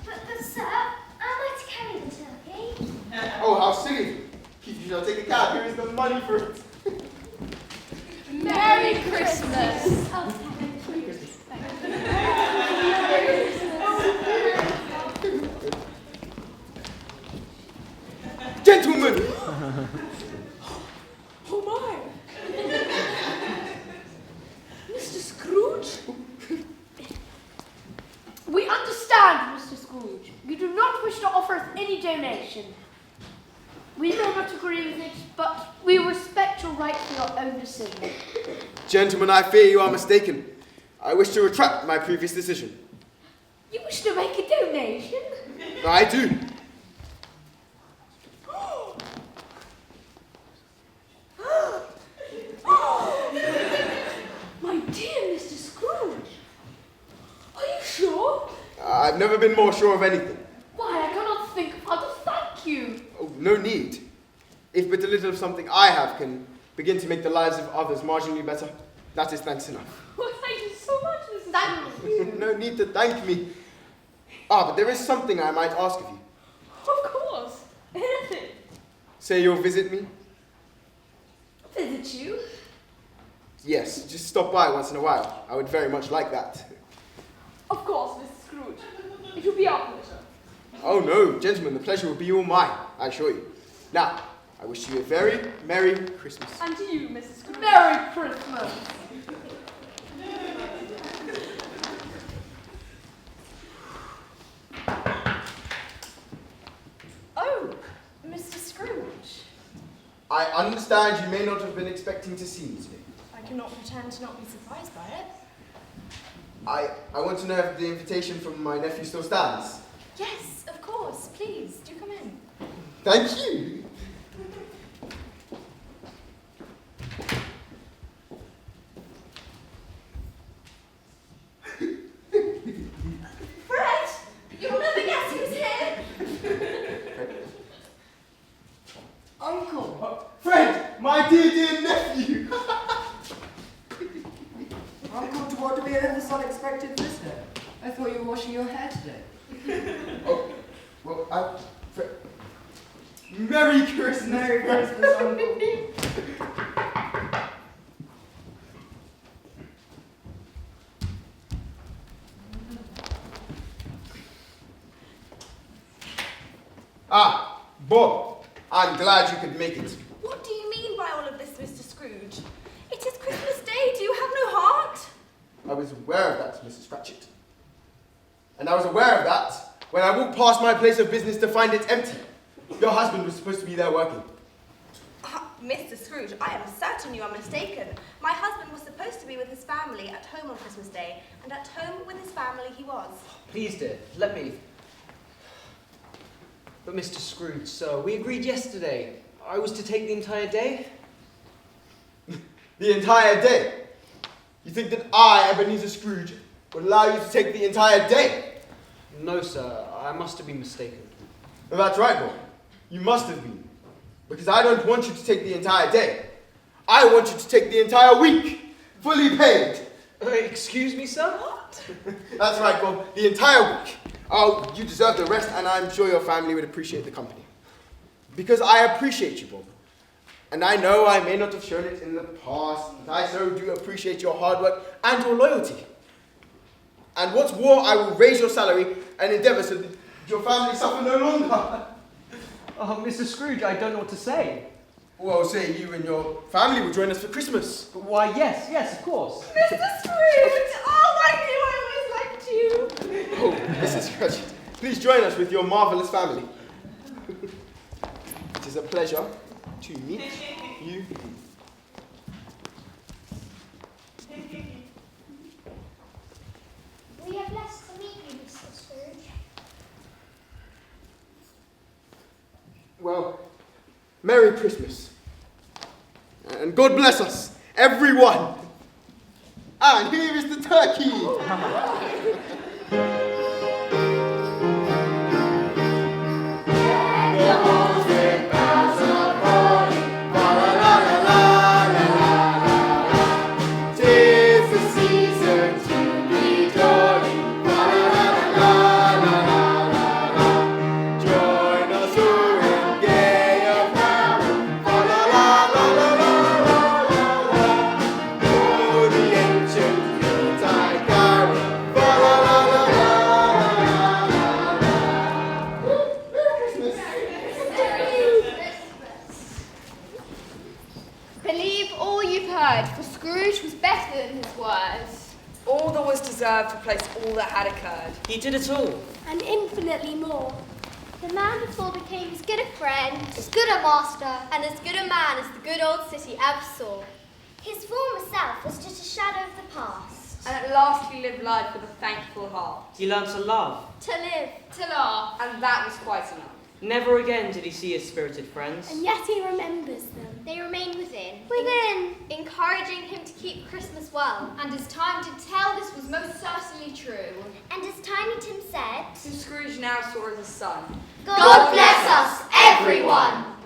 But sir, how am I to carry the turkey? Oh, how silly. You shall take a cab. Here is the money for it. Merry Christmas! Oh, Gentlemen! Oh my! Mr. Scrooge? We understand, Mr. Scrooge. You do not wish to offer us any donation. We may not agree with it, but we respect your right to your own decision. Gentlemen, I fear you are mistaken. I wish to retract my previous decision. You wish to make a donation? I do. My dear Mr. Scrooge, are you sure? I've never been more sure of anything. Why, I cannot think of how to thank you. Oh, no need. If but a little of something I have can begin to make the lives of others marginally better, that is thanks enough. Well, thank you so much, Mr. Thank you. No need to thank me. But there is something I might ask of you. Of course. Anything. Say you'll visit me? Visit you? Yes, just stop by once in a while. I would very much like that. Of course, Mr. Scrooge. It will be our pleasure. Oh no, gentlemen, the pleasure will be all mine, I assure you. Now, I wish you a very Merry Christmas. And to you, Mrs. Scrooge. Merry Christmas. Oh, Mr. Scrooge. I understand you may not have been expecting to see me today. I cannot pretend to not be surprised by it. I want to know if the invitation from my nephew still stands. Yes, of course. Please, do come in. Thank you. Fred, you'll never guess who's here. Uncle! Fred, my dear nephew! Uncle, do you want to be this unexpected visitor? I thought you were washing your hair today. Oh, well, Fred. Merry Christmas! Merry Christmas, Uncle. Bob, I'm glad you could make it. What do you mean by all of this, Mr. Scrooge? It is Christmas Day. Do you have no heart? I was aware of that, Mrs. Cratchit. And I was aware of that when I walked past my place of business to find it empty. Your husband was supposed to be there working. Mr. Scrooge, I am certain you are mistaken. My husband was supposed to be with his family at home on Christmas Day, and at home with his family he was. Please, dear, let me. But Mr. Scrooge, sir, we agreed yesterday. I was to take the entire day. The entire day? You think that I, Ebenezer Scrooge, would allow you to take the entire day? No, sir, I must have been mistaken. Well, that's right, Bob. You must have been. Because I don't want you to take the entire day. I want you to take the entire week, fully paid. Excuse me, sir? What? That's right, Bob, the entire week. Oh, you deserve the rest, and I'm sure your family would appreciate the company. Because I appreciate you, Bob. And I know I may not have shown it in the past, but I so do appreciate your hard work and your loyalty. And what's more, I will raise your salary and endeavour so that your family suffer no longer. Oh, Mr. Scrooge, I don't know what to say. Well, say you and your family will join us for Christmas. Why, yes, of course. Mr. Scrooge! Oh, I knew I always liked you! Oh, Mrs. Cratchit, please join us with your marvellous family. It is a pleasure to meet you. We are blessed to meet you, Mr. Scrooge. Well, Merry Christmas. And God bless us, everyone. And here is the turkey. Believe all you've heard, for Scrooge was better than his words. All that was deserved replaced all that had occurred. He did it all. And infinitely more. The man before became as good a friend, as good a master, and as good a man as the good old city ever saw. His former self was just a shadow of the past. And at last he lived life with a thankful heart. He learned to love. To live. To laugh. And that was quite enough. Never again did he see his spirited friends. And yet he remembers them. They remain within. Within. Encouraging him to keep Christmas well. And as time did tell, this was most certainly true. And as Tiny Tim said, Who Scrooge now saw as a son. God bless us, everyone.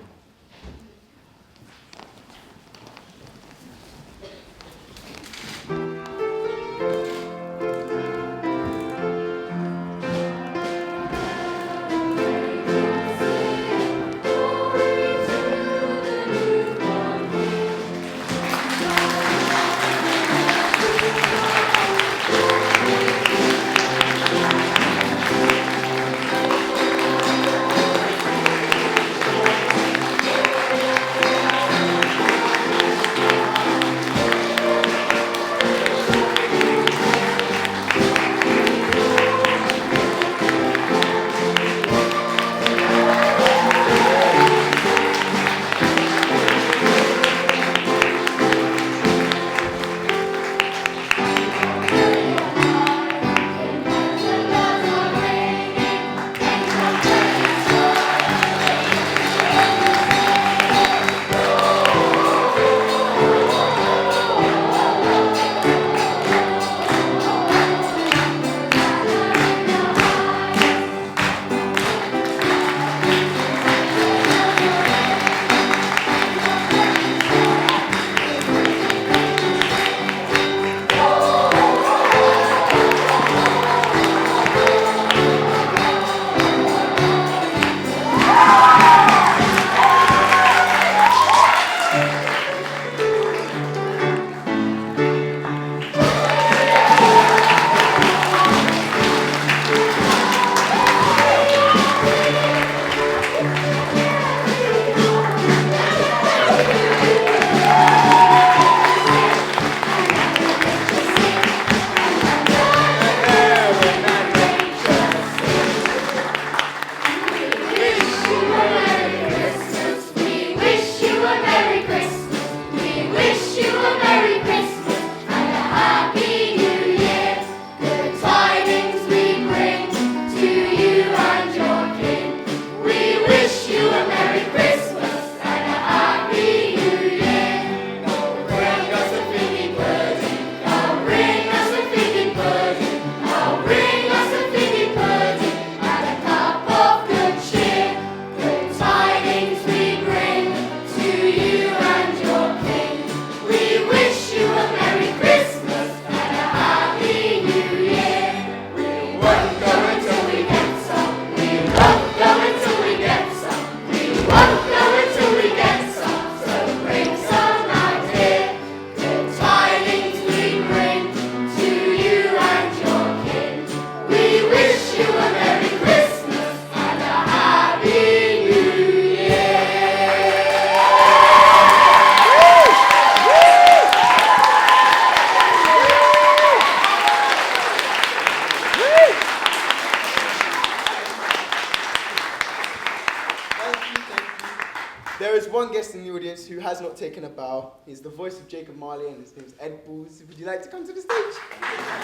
there is one guest in the audience who has not taken a bow. He's the voice of Jacob Marley, and his name is Ed Balls. Would you like to come to the stage?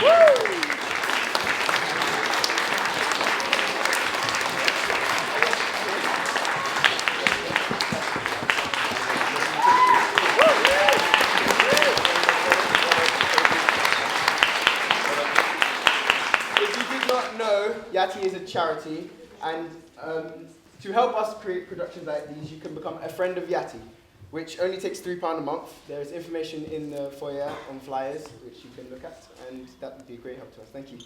Woo! Yati is a charity, and to help us create productions like these, you can become a friend of Yati, which only takes £3 a month. There is information in the foyer on flyers, which you can look at, and that would be a great help to us. Thank you.